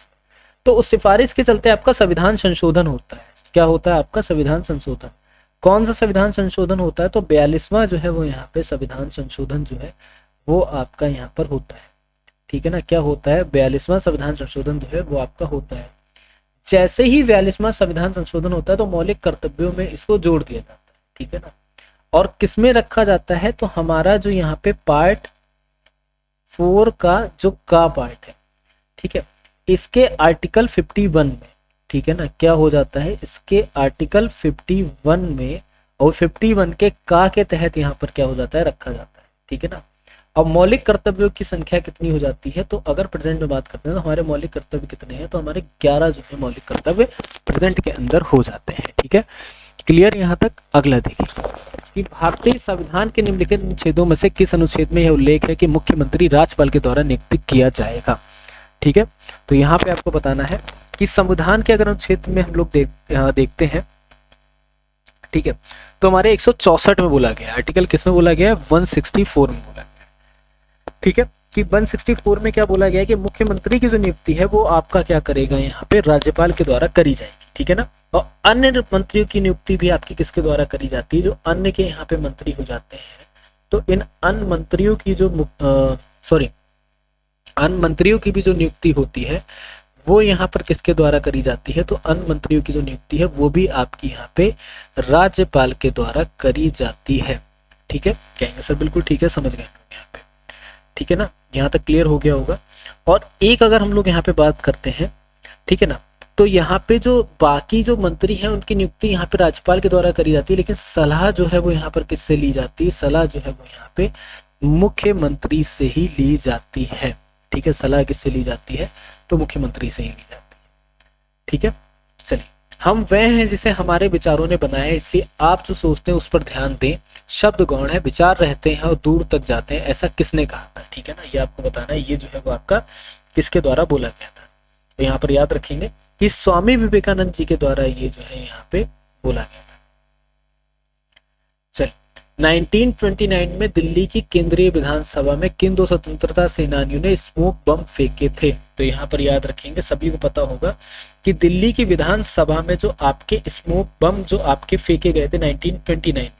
तो उस सिफारिश के चलते आपका संविधान संशोधन होता है। क्या होता है आपका संविधान संशोधन, कौन सा संविधान संशोधन होता है, तो 42वां जो है वो यहाँ पे संविधान संशोधन जो है वो आपका यहाँ पर होता है, ठीक है ना। क्या होता है, 42वां संविधान संशोधन जो है वो आपका होता है। जैसे ही 42वां संविधान संशोधन होता है तो मौलिक कर्तव्यों में इसको जोड़ दिया जाता है, ठीक है ना। और किसमें रखा जाता है, तो हमारा जो यहाँ पे पार्ट 4 का जो का पार्ट है, ठीक है, इसके आर्टिकल 51 में, ठीक है ना, क्या हो जाता है, इसके आर्टिकल 51 में और 51 के का के तहत यहाँ पर क्या हो जाता है, रखा जाता है, ठीक है ना। अब मौलिक कर्तव्यों की संख्या कितनी हो जाती है, तो अगर प्रेजेंट में बात करते हैं तो हमारे मौलिक कर्तव्य कितने हैं, तो हमारे 11 जो है मौलिक कर्तव्य प्रेजेंट के अंदर हो जाते हैं, ठीक है। क्लियर यहाँ तक। अगला देखिए कि भारतीय संविधान के निम्नलिखित अनुच्छेदों में से किस अनुच्छेद में यह उल्लेख है कि मुख्यमंत्री राज्यपाल के द्वारा नियुक्त किया जाएगा, ठीक है। तो यहाँ पे आपको बताना है कि संविधान के अगर अनुच्छेद में हम लोग देखते हैं, ठीक है, तो हमारे 164 में बोला गया, आर्टिकल किस में बोला गया है, 164 में बोला गया, ठीक है, कि 164 में क्या बोला गया है कि मुख्यमंत्री की जो नियुक्ति है वो आपका क्या करेगा, यहाँ पे राज्यपाल के द्वारा करी जाएगी, ठीक है ना। और अन्य मंत्रियों की नियुक्ति भी आपकी किसके द्वारा करी जाती है, जो अन्य के यहाँ पे मंत्री हो जाते हैं। तो इन अन्य मंत्रियों की जो अन्य मंत्रियों की भी जो नियुक्ति होती है वो यहाँ पर किसके द्वारा करी जाती है, तो अन्य मंत्रियों की जो नियुक्ति है वो भी आपकी यहाँ पे राज्यपाल के द्वारा करी जाती है, ठीक है। कहेंगे सर बिल्कुल ठीक है, समझ गए यहाँ पे, ठीक है ना, यहाँ तक क्लियर हो गया होगा। और एक अगर हम लोग यहाँ पे बात करते हैं, ठीक है ना, तो यहाँ पे जो बाकी जो मंत्री हैं उनकी नियुक्ति यहाँ पे राज्यपाल के द्वारा करी जाती है, लेकिन सलाह जो है वो यहाँ पर किससे ली जाती है? सलाह जो है वो यहाँ पे मुख्यमंत्री से ही ली जाती है। ठीक है, सलाह किससे ली जाती है? तो मुख्यमंत्री से ही ली जाती है। ठीक है, चलिए, हम वह हैं जिसे हमारे विचारों ने बनाया है, इसलिए आप जो सोचते हैं उस पर ध्यान दें। शब्द गौण है, विचार रहते हैं और दूर तक जाते हैं, ऐसा किसने कहा था? ठीक है ना, ये आपको बताना है। ये जो है वो आपका किसके द्वारा बोला गया था? तो यहाँ पर याद रखेंगे कि स्वामी विवेकानंद जी के द्वारा ये जो है यहाँ पे बोला गया था। चलिए, 1929 में दिल्ली की केंद्रीय विधानसभा में किन दो स्वतंत्रता सेनानियों ने स्मोक बम फेंके थे? तो यहाँ पर याद रखेंगे, सभी को पता होगा कि दिल्ली की विधानसभा में जो आपके स्मोक बम जो आपके फेंके गए थे 1929 में,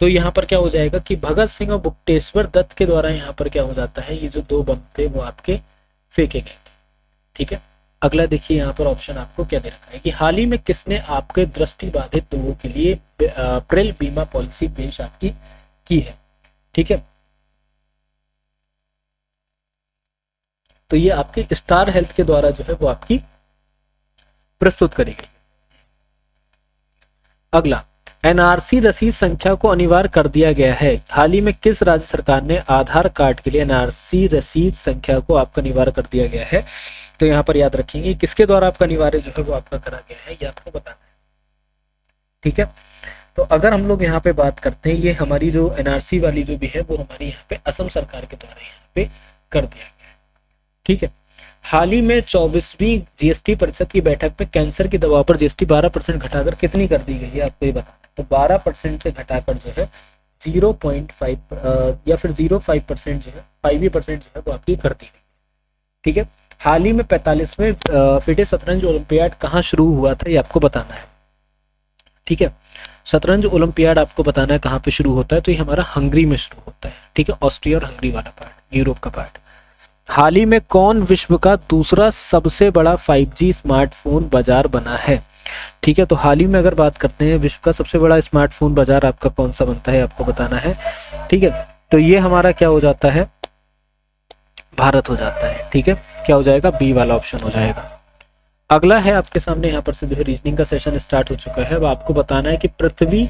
तो यहाँ पर क्या हो जाएगा कि भगत सिंह और बुकटेश्वर दत्त के द्वारा यहाँ पर क्या हो जाता है, ये जो दो बम थे वो आपके फेंके गए थे। ठीक है, अगला देखिए यहाँ पर ऑप्शन आपको क्या दे रखा है कि हाल ही में किसने आपके दृष्टि बाधित लोगों के लिए अप्रैल बीमा पॉलिसी पेश आपकी की है? ठीक है, तो ये आपकी स्टार हेल्थ के द्वारा जो है वो आपकी प्रस्तुत करी गई। अगला, एनआरसी रसीद संख्या को अनिवार्य कर दिया गया है। हाल ही में किस राज्य सरकार ने आधार कार्ड के लिए एनआरसी रसीद संख्या को आपका अनिवार्य कर दिया गया है? तो यहाँ पर याद रखेंगे किसके द्वारा आपका अनिवार्य जो है वो आपका करा गया है, ये आपको बताना है। ठीक है, तो अगर हम लोग यहाँ पे बात करते हैं, ये हमारी जो एनआरसी वाली जो भी है वो हमारी यहाँ पे असम सरकार के द्वारा यहाँ पे कर दिया गया है। ठीक है, हाल ही में 24वीं जीएसटी परिषद की बैठक में कैंसर की दवा पर जीएसटी 12% घटाकर कितनी कर दी गई है, आपको ये बताना है। तो 12% से घटाकर जो है 0.5 या फिर 0.5% जो है 5% जो है वो आपकी कर दी गई। ठीक है, हाल ही में 45वें फिडे शतरंज ओलंपियाड कहाँ शुरू हुआ था, ये आपको बताना है। ठीक है, शतरंज ओलंपियाड आपको बताना है कहाँ पे शुरू होता है, तो ये हमारा हंगरी में शुरू होता है। ठीक है, ऑस्ट्रिया और हंगरी वाला पार्ट, यूरोप का पार्ट। हाल ही में कौन विश्व का दूसरा सबसे बड़ा 5G स्मार्टफोन बाजार बना है? ठीक है, तो हाल ही में अगर बात करते हैं विश्व का सबसे बड़ा स्मार्टफोन बाजार आपका कौन सा बनता है, आपको बताना है। ठीक है, तो ये हमारा क्या हो जाता है, भारत हो जाता है। ठीक है, क्या हो जाएगा, बी वाला ऑप्शन हो जाएगा। अगला है आपके सामने यहाँ पर से जो है रीजनिंग का सेशन स्टार्ट हो चुका है। अब आपको बताना है कि पृथ्वी,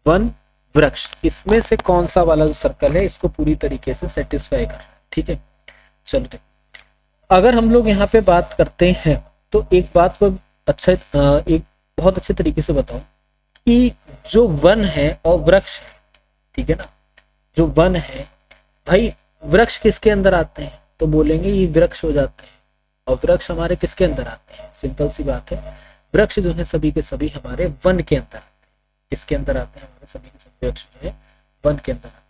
वन, वृक्ष, इसमें से कौन सा वाला जो सर्कल है इसको पूरी तरीके से सेटिस्फाई करना है। ठीक है, चलो देखो, अगर हम लोग यहाँ पे बात करते हैं तो एक बात को एक बहुत अच्छे तरीके से बताऊं कि जो वन है और वृक्ष है, ठीक है ना, जो वन है भाई, वृक्ष किसके अंदर आते हैं? तो बोलेंगे ये वृक्ष हो जाते हैं। और वृक्ष हमारे किसके अंदर आते हैं? सिंपल सी बात है, वृक्ष जो है सभी के सभी हमारे वन के अंदर आते हैं। किसके अंदर आते हैं? हमारे सभी के सभी वृक्ष जो है वन के अंदर आते हैं।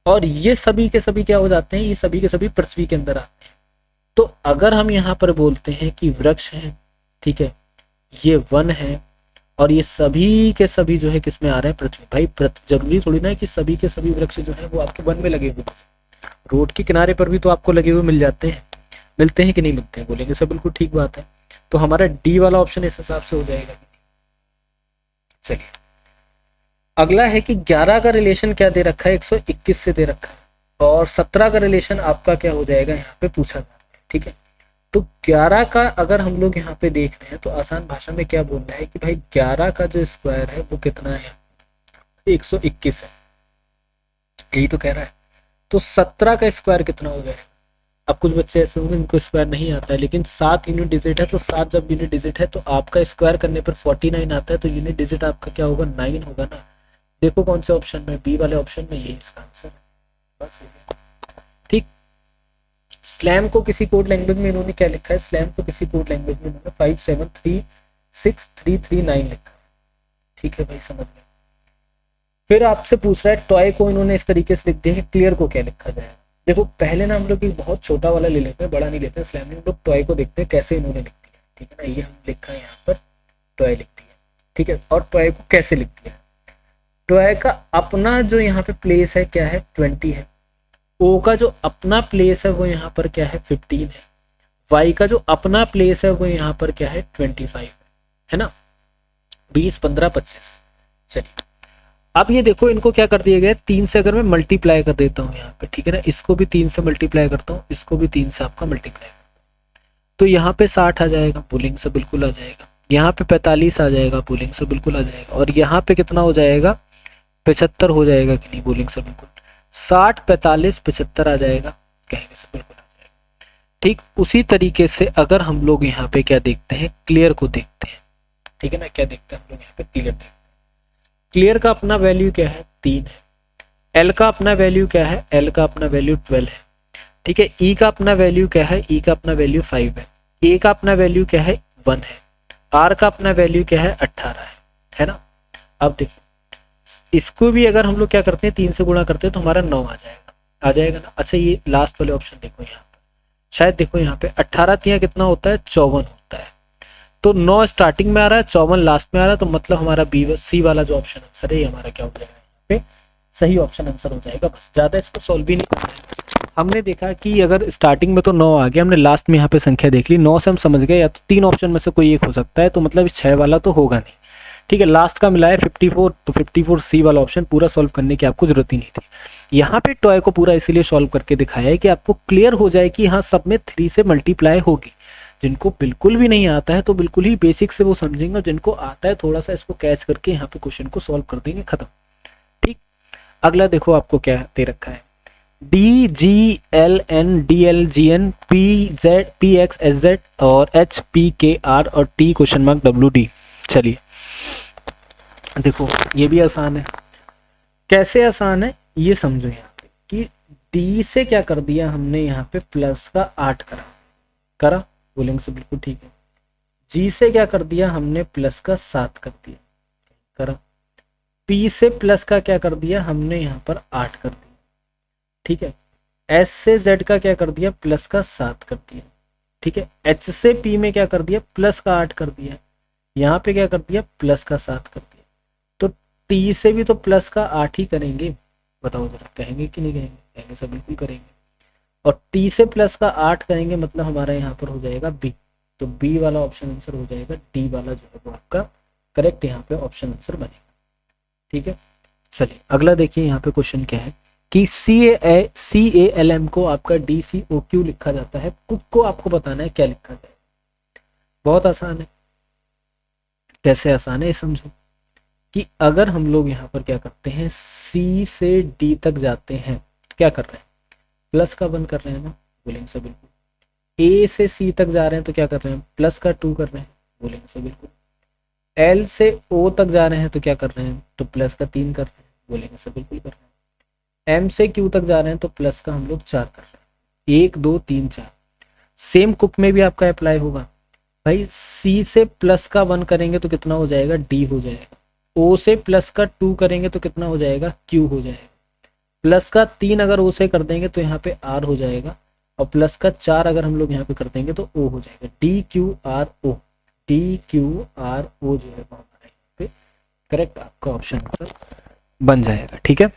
और ये सभी के सभी क्या हो जाते हैं? ये सभी के सभी पृथ्वी के अंदर आते हैं। तो अगर हम यहाँ पर बोलते हैं कि वृक्ष है, ठीक है, ये वन है, और ये सभी के सभी जो है किसमें आ रहे हैं? पृथ्वी। भाई जरूरी थोड़ी ना है कि सभी के सभी वृक्ष जो है वो आपके वन में लगे हुए, रोड के किनारे पर भी तो आपको लगे हुए मिल जाते हैं, मिलते हैं कि नहीं मिलते हैं? बोलेंगे सब बिल्कुल ठीक बात है। तो हमारा डी वाला ऑप्शन इस हिसाब से हो जाएगा। चलिए, अगला है कि 11 का रिलेशन क्या दे रखा है? 121 से दे रखा है, और 17 का रिलेशन आपका क्या हो जाएगा यहाँ पे पूछा जाता है। ठीक है, तो 11 का अगर हम लोग यहाँ पे देख रहे हैं तो आसान भाषा में क्या बोलना है कि भाई 11 का जो स्क्वायर है वो कितना है? 121 है, यही तो कह रहा है। तो 17 का स्क्वायर कितना हो जाएगा? अब कुछ बच्चे ऐसे होंगे इनको स्क्वायर नहीं आता है, लेकिन 7 यूनिट डिजिट है, तो 7 जब यूनिट डिजिट है तो आपका स्क्वायर करने पर 49 आता है, तो यूनिट डिजिट आपका क्या होगा? 9 होगा ना। देखो कौन से ऑप्शन में, बी वाले ऑप्शन में, ये इसका आंसर है। बस हो गया। ठीक, स्लैम को किसी कोड लैंग्वेज में इन्होंने क्या लिखा है? स्लैम को किसी कोड लैंग्वेज में इन्होंने 57363339 लिखा है। ठीक है भाई, समझ गए। फिर आपसे पूछ रहा है टॉय को इन्होंने इस तरीके से लिख दिया है, क्लियर को क्या लिखा जाएगा? देखो पहले ना हम लोग एक बहुत छोटा वाला ले लेते हैं, बड़ा नहीं लेते हैं। स्लैम में हम लोग टॉय को देखते हैं कैसे इन्होंने लिख दिया। ठीक है ना, ये हम लिखा है यहाँ पर टॉय लिख दिया। ठीक है, और टॉय को कैसे लिख दिया? टॉय का अपना जो यहाँ पे प्लेस है क्या है? 20 है। ओ का जो अपना प्लेस है वो यहाँ पर क्या है? 15 है। वाई का जो अपना प्लेस है वो यहाँ पर क्या है? 25 है ना, 20, 15, 25। चलिए, अब ये देखो इनको क्या कर दिया गया? 3 से अगर मैं मल्टीप्लाई कर देता हूँ यहाँ पे, ठीक है ना, इसको भी 3 से मल्टीप्लाई करता हूँ, इसको भी 3 से आपका मल्टीप्लाई करता हूँ। तो यहाँ पे 60 आ जाएगा, बोलेंगे सर बिल्कुल आ जाएगा। यहाँ पे 45 आ जाएगा, बोलेंगे सर बिल्कुल आ जाएगा। और यहाँ पे कितना हो जाएगा, 75 हो जाएगा कि नहीं, बोलेंगे सर बिल्कुल। 60 45 75 आ जाएगा, कहेंगे सर बिल्कुल आ जाएगा। ठीक उसी तरीके से अगर हम लोग यहाँ पे क्या देखते हैं, क्लियर को देखते हैं, ठीक है ना, क्या देखते हैं हम लोग यहाँ पे, क्लियर देखते हैं। क्लियर का अपना वैल्यू क्या है, 3 है। एल का अपना वैल्यू क्या है, एल का अपना वैल्यू 12 है। ठीक है, ई का अपना वैल्यू क्या है, ई का अपना वैल्यू 5 है। ए का अपना वैल्यू क्या है, 1 है। आर का अपना वैल्यू क्या है, 18 है ना। अब देखो इसको भी अगर हम लोग क्या करते हैं, 3 से गुणा करते हैं तो हमारा 9 आ जाएगा ना। अच्छा ये लास्ट वाले ऑप्शन देखो यहाँ पर, शायद देखो यहाँ पे 18 तिया कितना होता है, 54 होता है। तो 9 स्टार्टिंग में आ रहा है, 54 लास्ट में आ रहा है, तो मतलब हमारा बी सी वाला जो ऑप्शन आंसर है ये हमारा क्या हो जाएगा, यहाँ पे सही ऑप्शन आंसर हो जाएगा। बस ज्यादा इसको सॉल्व भी नहीं करना है। हमने देखा कि अगर स्टार्टिंग में तो 9 आ गया, हमने लास्ट में यहाँ पे संख्या देख ली, 9 से हम समझ गए या तो 3 ऑप्शन में से कोई एक हो सकता है, तो मतलब इस 6 वाला तो होगा नहीं। ठीक है, लास्ट का मिला है 54, तो 54 सी वाला ऑप्शन पूरा सॉल्व करने की आपको जरूरत ही नहीं थी। यहाँ पे टॉय को पूरा इसीलिए सॉल्व करके दिखाया है कि आपको क्लियर हो जाए कि हाँ सब में 3 से मल्टीप्लाई होगी। जिनको बिल्कुल भी नहीं आता है तो बिल्कुल ही बेसिक से वो समझेंगे, और जिनको आता है थोड़ा सा इसको कैच करके यहाँ पे क्वेश्चन को सॉल्व कर देंगे, खत्म। ठीक, अगला देखो आपको क्या दे रखा है, D G L N D L G N P Z P X S Z और एच पी के आर और T question mark W D. चलिए देखो ये भी आसान है। कैसे आसान है ये समझो यहाँ पे कि डी से क्या कर दिया हमने, यहाँ पे प्लस का 8 करा, बोलेंगे से बिल्कुल ठीक है। जी से क्या कर दिया हमने, प्लस का 7 कर दिया, करा। पी से प्लस का क्या कर दिया हमने, यहाँ पर 8 कर दिया। ठीक है, एस से जेड का क्या कर दिया, प्लस का 7 कर दिया। ठीक है, एच से पी में क्या कर दिया, प्लस का 8 कर दिया। यहाँ पे क्या कर दिया, प्लस का 7 कर दिया। तो टी से भी तो प्लस का 8 ही करेंगे, बताओ जरा, कहेंगे कि नहीं कहेंगे, कहेंगे सब बिल्कुल करेंगे। और टी से प्लस का 8 करेंगे, मतलब हमारा यहाँ पर हो जाएगा बी। तो बी वाला ऑप्शन आंसर हो जाएगा, डी वाला जो है वो आपका करेक्ट यहाँ पे ऑप्शन आंसर बनेगा। ठीक है, चलिए अगला देखिए यहाँ पे क्वेश्चन क्या है कि सी ए एल एम को आपका डी सी ओ क्यू लिखा जाता है, कुक को आपको बताना है क्या लिखा जाए। बहुत आसान है। कैसे आसान है ये समझो कि अगर हम लोग यहाँ पर क्या करते हैं, सी से डी तक जाते हैं तो क्या कर रहे हैं, प्लस का 1 कर रहे हैं ना, बोलेंगे सर बिल्कुल। ए से सी तक जा रहे हैं तो क्या कर रहे हैं, प्लस का 2 कर रहे हैं, बोलेंगे सर बिल्कुल। एल से ओ तक जा रहे हैं तो क्या कर रहे हैं, तो प्लस का 3 कर रहे हैं, बोलेंगे सर बिल्कुल कर रहे हैं। एम से क्यू तक जा रहे हैं तो प्लस का हम लोग 4 कर रहे हैं, 1 2 3 4। सेम कुक में भी आपका अप्लाई होगा भाई, सी से प्लस का 1 करेंगे तो कितना हो जाएगा, डी हो जाएगा। ओ से प्लस का 2 करेंगे तो कितना हो जाएगा, क्यू हो जाएगा। प्लस का 3 अगर ओ से कर देंगे तो यहाँ पे आर हो जाएगा, और प्लस का 4 अगर हम लोग यहाँ पे कर देंगे तो ओ हो जाएगा। D Q R O, D Q R O जो है वो हमारा यहाँ पे करेक्ट आपका ऑप्शन आंसर बन जाएगा। ठीक है,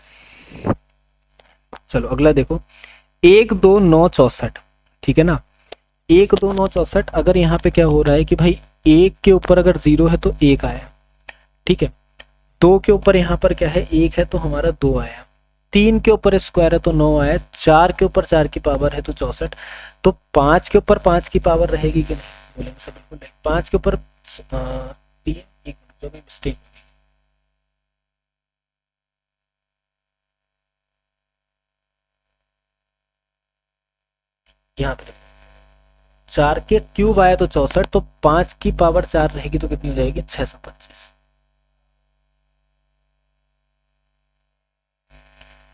चलो अगला देखो, 1 2 9 64। ठीक है ना, 1 2 9 64। अगर यहाँ पे क्या हो रहा है कि भाई 1 के ऊपर अगर 0 है तो 1 आया। ठीक है, 2 के ऊपर यहाँ पर क्या है, 1 है तो हमारा 2 आया। 3 के ऊपर स्क्वायर है तो 9 आया। 4 के ऊपर 4 की पावर है तो 64। तो 5 के ऊपर 5 की पावर रहेगी कि नहीं, बोलेंगे सब बिल्कुल नहीं। 5 के ऊपर 3, एक जो भी मिस्टेक यहाँ पे 4 के क्यूब आया तो 64, तो 5 की पावर 4 रहेगी तो कितनी हो जाएगी, 625।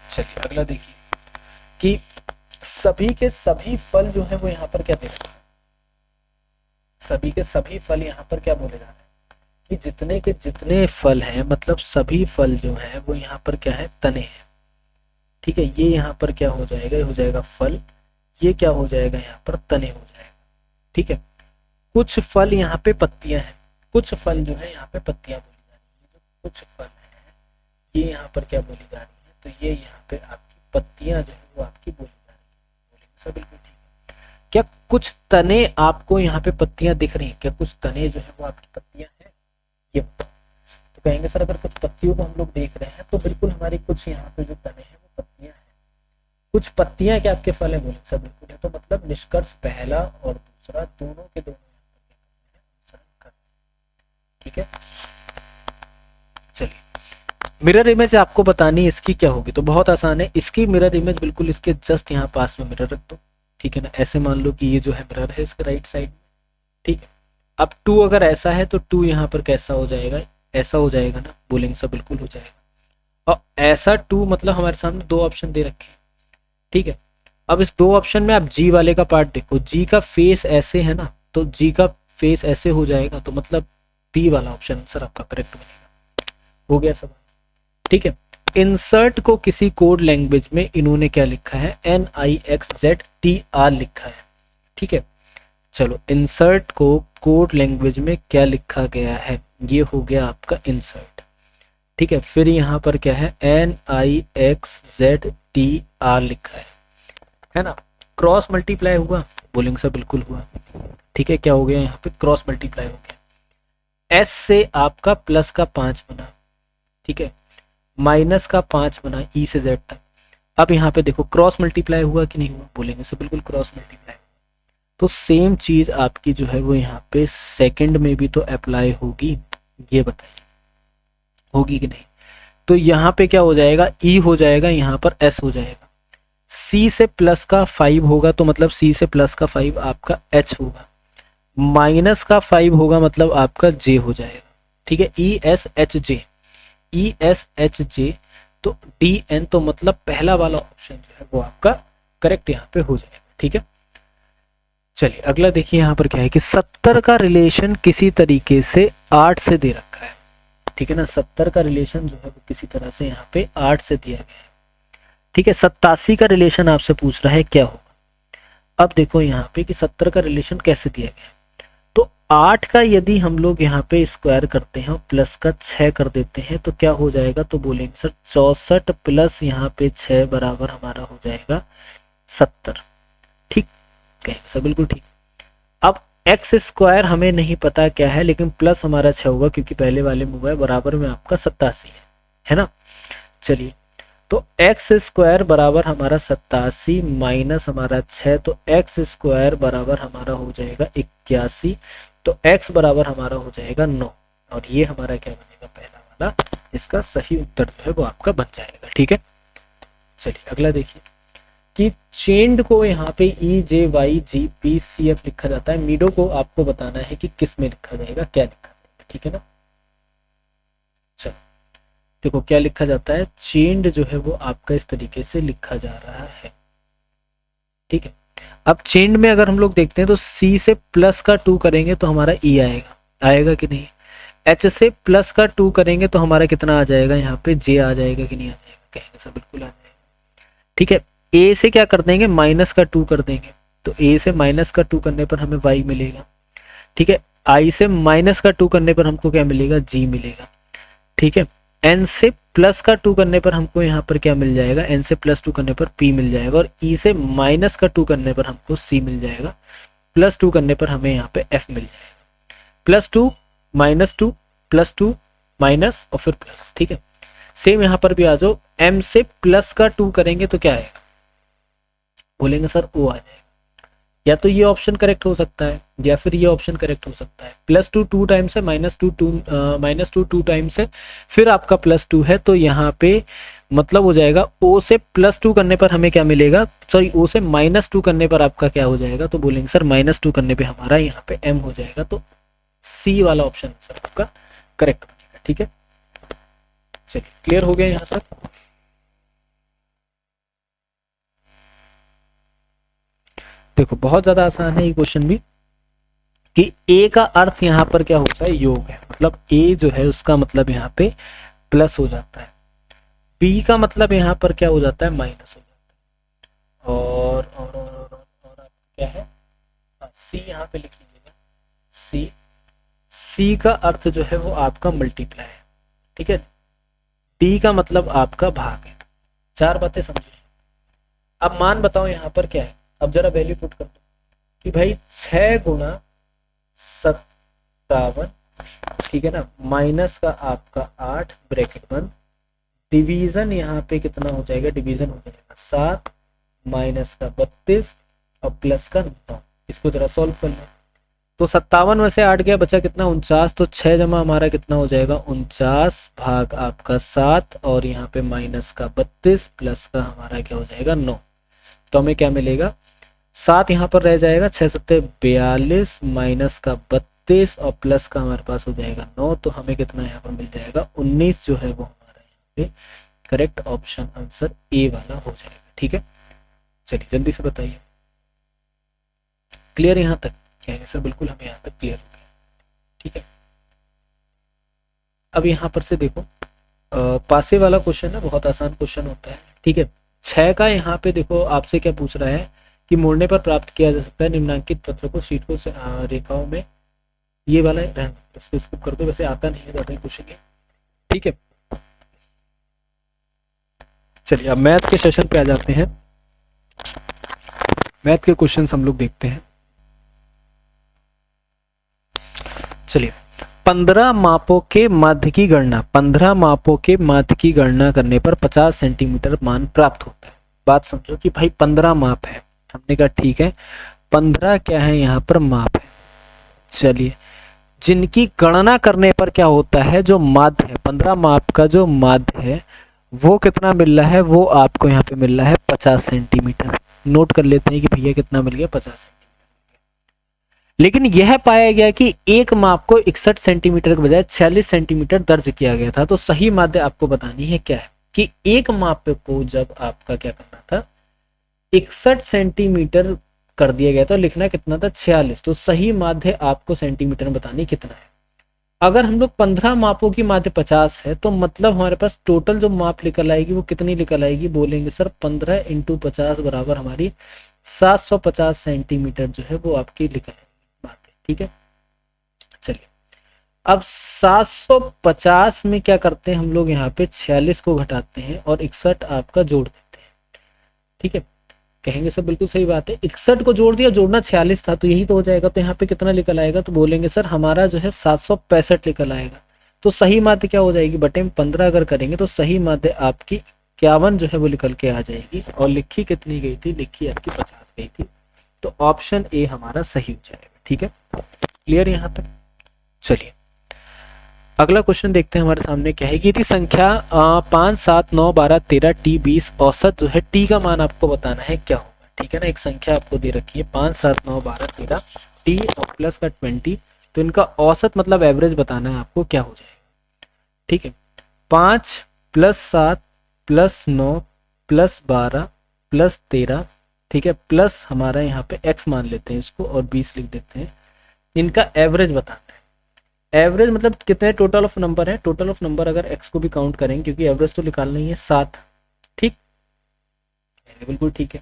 चलिए अगला देखिए कि सभी के सभी फल जो है वो यहाँ पर क्या दे रहे हैं, सभी के सभी फल यहाँ पर क्या बोले जा रहे हैं कि जितने के जितने फल हैं, मतलब सभी फल जो है वो यहाँ पर क्या है, तने हैं। ठीक है, ये यहाँ पर क्या हो जाएगा, ये हो जाएगा फल, ये क्या हो जाएगा यहाँ पर तने हो जाएगा। ठीक है, कुछ फल यहाँ पे पत्तियां हैं, कुछ फल जो है यहाँ पे पत्तियां बोली जा रही है। जो कुछ फल है ये यहाँ पर क्या बोली जा रही है, तो ये यहाँ पे आपकी पत्तियां जो है वो आपकी बोली जा रही है, बोलेंगे सब बिल्कुल ठीक है। क्या कुछ तने आपको यहाँ पे पत्तियां दिख रही हैं, क्या कुछ तने जो है वो आपकी पत्तियां हैं, ये तो कहेंगे सर अगर कुछ पत्तियों को हम लोग देख रहे हैं तो बिल्कुल हमारी कुछ यहाँ पे जो तने हैं वो पत्तियां हैं। कुछ पत्तियां क्या आपके फल है, बोलेंगे सब बिल्कुल है। तो मतलब निष्कर्ष पहला और दूसरा, दोनों के दोनों अनुसरण करते हैं। ठीक है, चलिए मिरर इमेज आपको बतानी इसकी क्या होगी, तो बहुत आसान है। इसकी मिरर इमेज बिल्कुल इसके जस्ट यहाँ पास में मिरर रख दो। ठीक है ना, ऐसे मान लो कि ये जो है मिरर है इसके राइट साइड में। ठीक है, अब 2 अगर ऐसा है तो 2 यहाँ पर कैसा हो जाएगा, ऐसा हो जाएगा ना, बोलेंगे सा बिल्कुल हो जाएगा। और ऐसा 2 मतलब हमारे सामने 2 ऑप्शन दे रखे हैं। ठीक है, अब इस 2 ऑप्शन में आप जी वाले का पार्ट देखो, जी का फेस ऐसे है ना, तो जी का फेस ऐसे हो जाएगा, तो मतलब बी वाला ऑप्शन आंसर आपका करेक्ट बनेगा। हो गया सब। ठीक है, इंसर्ट को किसी कोड लैंग्वेज में इन्होंने क्या लिखा है, NIXZTR लिखा है। ठीक है, चलो इंसर्ट को कोड लैंग्वेज में क्या लिखा गया है, ये हो गया आपका इंसर्ट। ठीक है, फिर यहाँ पर क्या है, NIXZTR लिखा है ना। क्रॉस मल्टीप्लाई हुआ, बोलेंगे सर बिल्कुल हुआ। ठीक है, क्या हो गया यहाँ पे, क्रॉस मल्टीप्लाई हो गया। एस से आपका प्लस का 5 बना, ठीक है, माइनस का 5 बना ई से जेड तक। अब यहाँ पे देखो क्रॉस मल्टीप्लाई हुआ कि नहीं हुआ, बोलेंगे सर बिल्कुल क्रॉस मल्टीप्लाई। तो सेम चीज आपकी जो है वो यहाँ पे सेकंड में भी तो अप्लाई होगी, ये बताइए होगी कि नहीं। तो यहाँ पे क्या हो जाएगा, ई हो जाएगा, यहाँ पर एस हो जाएगा। सी से प्लस का 5 होगा तो मतलब सी से प्लस का 5 आपका एच होगा, माइनस का 5 होगा मतलब आपका जे हो जाएगा। ठीक है, E S H J, E S H J, तो डी एन, तो मतलब पहला वाला ऑप्शन जो है वो आपका करेक्ट यहाँ पे हो जाएगा। ठीक है, चलिए अगला देखिए यहाँ पर क्या है कि 70 का रिलेशन किसी तरीके से 8 से दे रखा है। ठीक है ना, 70 का रिलेशन जो है वो किसी तरह से यहाँ पे 8 से दिया गया है। ठीक है, 87 का रिलेशन आपसे पूछ रहा है क्या होगा। अब देखो यहाँ पे कि 70 का रिलेशन कैसे दिया गया है, तो 8 का यदि हम लोग यहाँ पे स्क्वायर करते हैं और प्लस का 6 कर देते हैं तो क्या हो जाएगा, तो बोलेंगे सर 64 प्लस यहाँ पे 6 बराबर हमारा हो जाएगा 70। ठीक कहेंगे सर बिल्कुल ठीक। अब एक्स स्क्वायर हमें नहीं पता क्या है, लेकिन प्लस हमारा 6 होगा क्योंकि पहले वाले में हुआ है, बराबर में आपका 87 है ना। चलिए, तो एक्स स्क्वायर बराबर हमारा 87 माइनस हमारा 6, तो एक्स स्क्वायर बराबर हमारा हो जाएगा 81, तो एक्स बराबर हमारा हो जाएगा 9, और ये हमारा क्या बनेगा, पहला वाला, इसका सही उत्तर जो है वो आपका बन जाएगा। ठीक है, चलिए अगला देखिए कि चेंड को यहाँ पे EJYGPCF लिखा जाता है, मीडो को आपको बताना है कि किस में लिखा जाएगा, क्या लिखा जाएगा। ठीक है ना, चलो देखो क्या लिखा जाता है, चेंड जो है वो आपका इस तरीके से लिखा जा रहा है। ठीक है, अब चेंड में अगर हम लोग देखते हैं तो C से प्लस का 2 करेंगे तो हमारा E आएगा, आएगा कि नहीं। H से प्लस का 2 करेंगे तो हमारा कितना आ जाएगा, यहाँ पे J आ जाएगा कि नहीं आ जाएगा, कहेंगे सर बिल्कुल आ जाएगा। ठीक है, A से क्या कर देंगे, माइनस का 2 कर देंगे, तो A से माइनस का 2 करने पर हमें Y मिलेगा। ठीक है, I से माइनस का 2 करने पर हमको क्या मिलेगा, G मिलेगा। ठीक है, N से प्लस का 2 करने पर हमको यहाँ पर क्या मिल जाएगा, N से प्लस 2 करने पर P मिल जाएगा, और E से माइनस का 2 करने पर हमको C मिल जाएगा, प्लस 2 करने पर हमें यहाँ पे F मिल जाएगा। प्लस 2 माइनस 2 प्लस 2 माइनस और फिर प्लस। ठीक है, सेम यहाँ पर भी आ जाओ, M से प्लस का 2 करेंगे तो क्या आएगा, बोलेंगे सर O आ जाएगा। या तो ये ऑप्शन करेक्ट हो सकता है या फिर ये ऑप्शन करेक्ट हो सकता है। प्लस 2 2 टाइम्स है, माइनस 2 2 टाइम्स है, फिर आपका प्लस 2 है, तो यहाँ पे मतलब हो जाएगा O से प्लस 2 करने पर हमें क्या मिलेगा, सॉरी O से माइनस 2 करने पर आपका क्या हो जाएगा, तो बोलेंगे सर माइनस 2 करने पे हमारा यहाँ पे M हो जाएगा, तो C वाला ऑप्शन सर आपका करेक्ट बनेगा। ठीक है, चलिए क्लियर हो गया यहाँ तक। देखो बहुत ज्यादा आसान है ये क्वेश्चन भी, कि A का अर्थ यहाँ पर क्या होता है, योग है, मतलब A जो है उसका मतलब यहाँ पे प्लस हो जाता है, B का मतलब यहाँ पर क्या हो जाता है, माइनस हो जाता है, और क्या है, C यहाँ पे लिख लीजिएगा, C का अर्थ जो है वो आपका मल्टीप्लाई है। ठीक है, D का मतलब आपका भाग है। 4 बातें समझिए। अब मान बताओ यहाँ पर क्या है, अब जरा वैल्यू पुट कर दो कि भाई 6 गुणा 57, ठीक है ना, माइनस का आपका 8 ब्रैकेट बंद, डिवीजन यहाँ पे कितना हो जाएगा, डिवीजन हो जाएगा 7 माइनस का 32 और प्लस का 9। इसको जरा सॉल्व कर लें। तो 57 में से 8 गया, बचा कितना 49, तो 6 जमा हमारा कितना हो जाएगा 49 भाग आपका 7 और यहाँ पे माइनस का 32 प्लस का हमारा क्या हो जाएगा 9। तो हमें क्या मिलेगा 7 यहाँ पर रह जाएगा, 6 सत्ते 42 माइनस का 32 और प्लस का हमारे पास हो जाएगा 9। तो हमें कितना यहाँ पर मिल जाएगा 19 जो है वो हमारा यहाँ पे करेक्ट ऑप्शन आंसर ए वाला हो जाएगा। ठीक है, चलिए जल्दी से बताइए, क्लियर यहाँ तक? क्या है सर, बिल्कुल हमें यहाँ तक क्लियर हो गया। ठीक है, अब यहाँ पर से देखो पासे वाला क्वेश्चन है, बहुत आसान क्वेश्चन होता है। ठीक है, 6 का यहाँ पे देखो आपसे क्या पूछ रहा है कि मोड़ने पर प्राप्त किया जा सकता है निम्नांकित पत्र को शीट को रेखाओं में, ये वाला इसको स्किप कर दो, वैसे आता नहीं है ज़्यादा क्वेश्चन ये। ठीक है, चलिए अब मैथ के सेशन पे आ जाते हैं। मैथ के क्वेश्चंस हम लोग देखते हैं। चलिए 15 मापों के माध्य की गणना, 15 मापों के माध्य की गणना करने पर 50 सेंटीमीटर मान प्राप्त होता है। बात समझो कि भाई 15 माप है, हमने कहा ठीक है 15 क्या है यहाँ पर माप है। चलिए जिनकी गणना करने पर क्या होता है, जो माध्य है 15 माप का जो माध्य है वो कितना मिल रहा है, वो आपको यहाँ पे मिल रहा है 50 सेंटीमीटर। नोट कर लेते हैं कि भैया कितना मिल गया 50 सेंटीमीटर। लेकिन यह पाया गया कि एक माप को 61 सेंटीमीटर के बजाय 46 सेंटीमीटर दर्ज किया गया था। तो सही माध्य आपको बतानी है क्या है कि एक माप को जब आपका क्या करना था 61 सेंटीमीटर कर दिया गया था, लिखना कितना था 46। तो सही माध्य आपको सेंटीमीटर में बतानी कितना है। अगर हम लोग 15 मापों की माध्य 50 है तो मतलब हमारे पास टोटल जो माप निकल आएगी वो कितनी निकल आएगी, बोलेंगे सर 15 × 50 बराबर हमारी 750 सेंटीमीटर जो है वो आपकी निकल आएगी माध्य। ठीक है, चलिए अब 750 में क्या करते हैं हम लोग, यहाँ पे 46 को घटाते हैं और 61 आपका जोड़ देते हैं। ठीक है, कहेंगे सर बिल्कुल सही बात है, 61 को जोड़ दिया, जोड़ना 46 था तो यही तो हो जाएगा। तो यहाँ पे कितना निकल आएगा, तो बोलेंगे सर हमारा जो है 765 निकल आएगा। तो सही माध्य क्या हो जाएगी, बटे में 15 अगर करेंगे तो सही माध्य आपकी 51 जो है वो निकल के आ जाएगी। और लिखी कितनी गई थी, लिखी आपकी 50 गई थी। तो ऑप्शन ए हमारा सही हो जाएगा। ठीक है, क्लियर यहाँ तक? चलिए अगला क्वेश्चन देखते हैं हमारे सामने क्या है कि यदि संख्या 5, 7, 9, 12, 13, टी 20 औसत जो है टी का मान आपको बताना है क्या होगा। ठीक है ना, एक संख्या आपको दे रखी है 5, 7, 9, 12, 13 टी और प्लस का 20, तो इनका औसत मतलब एवरेज बताना है आपको क्या हो जाएगा। ठीक है, 5 + 7 + 9 + 12 + 13, ठीक है, प्लस हमारा यहाँ पे x मान लेते हैं इसको और 20 लिख देते हैं, इनका एवरेज बताना है। एवरेज मतलब कितने टोटल ऑफ नंबर है, टोटल ऑफ नंबर अगर x को भी काउंट करेंगे क्योंकि एवरेज तो निकालना ही है 7। ठीक, बिल्कुल ठीक है।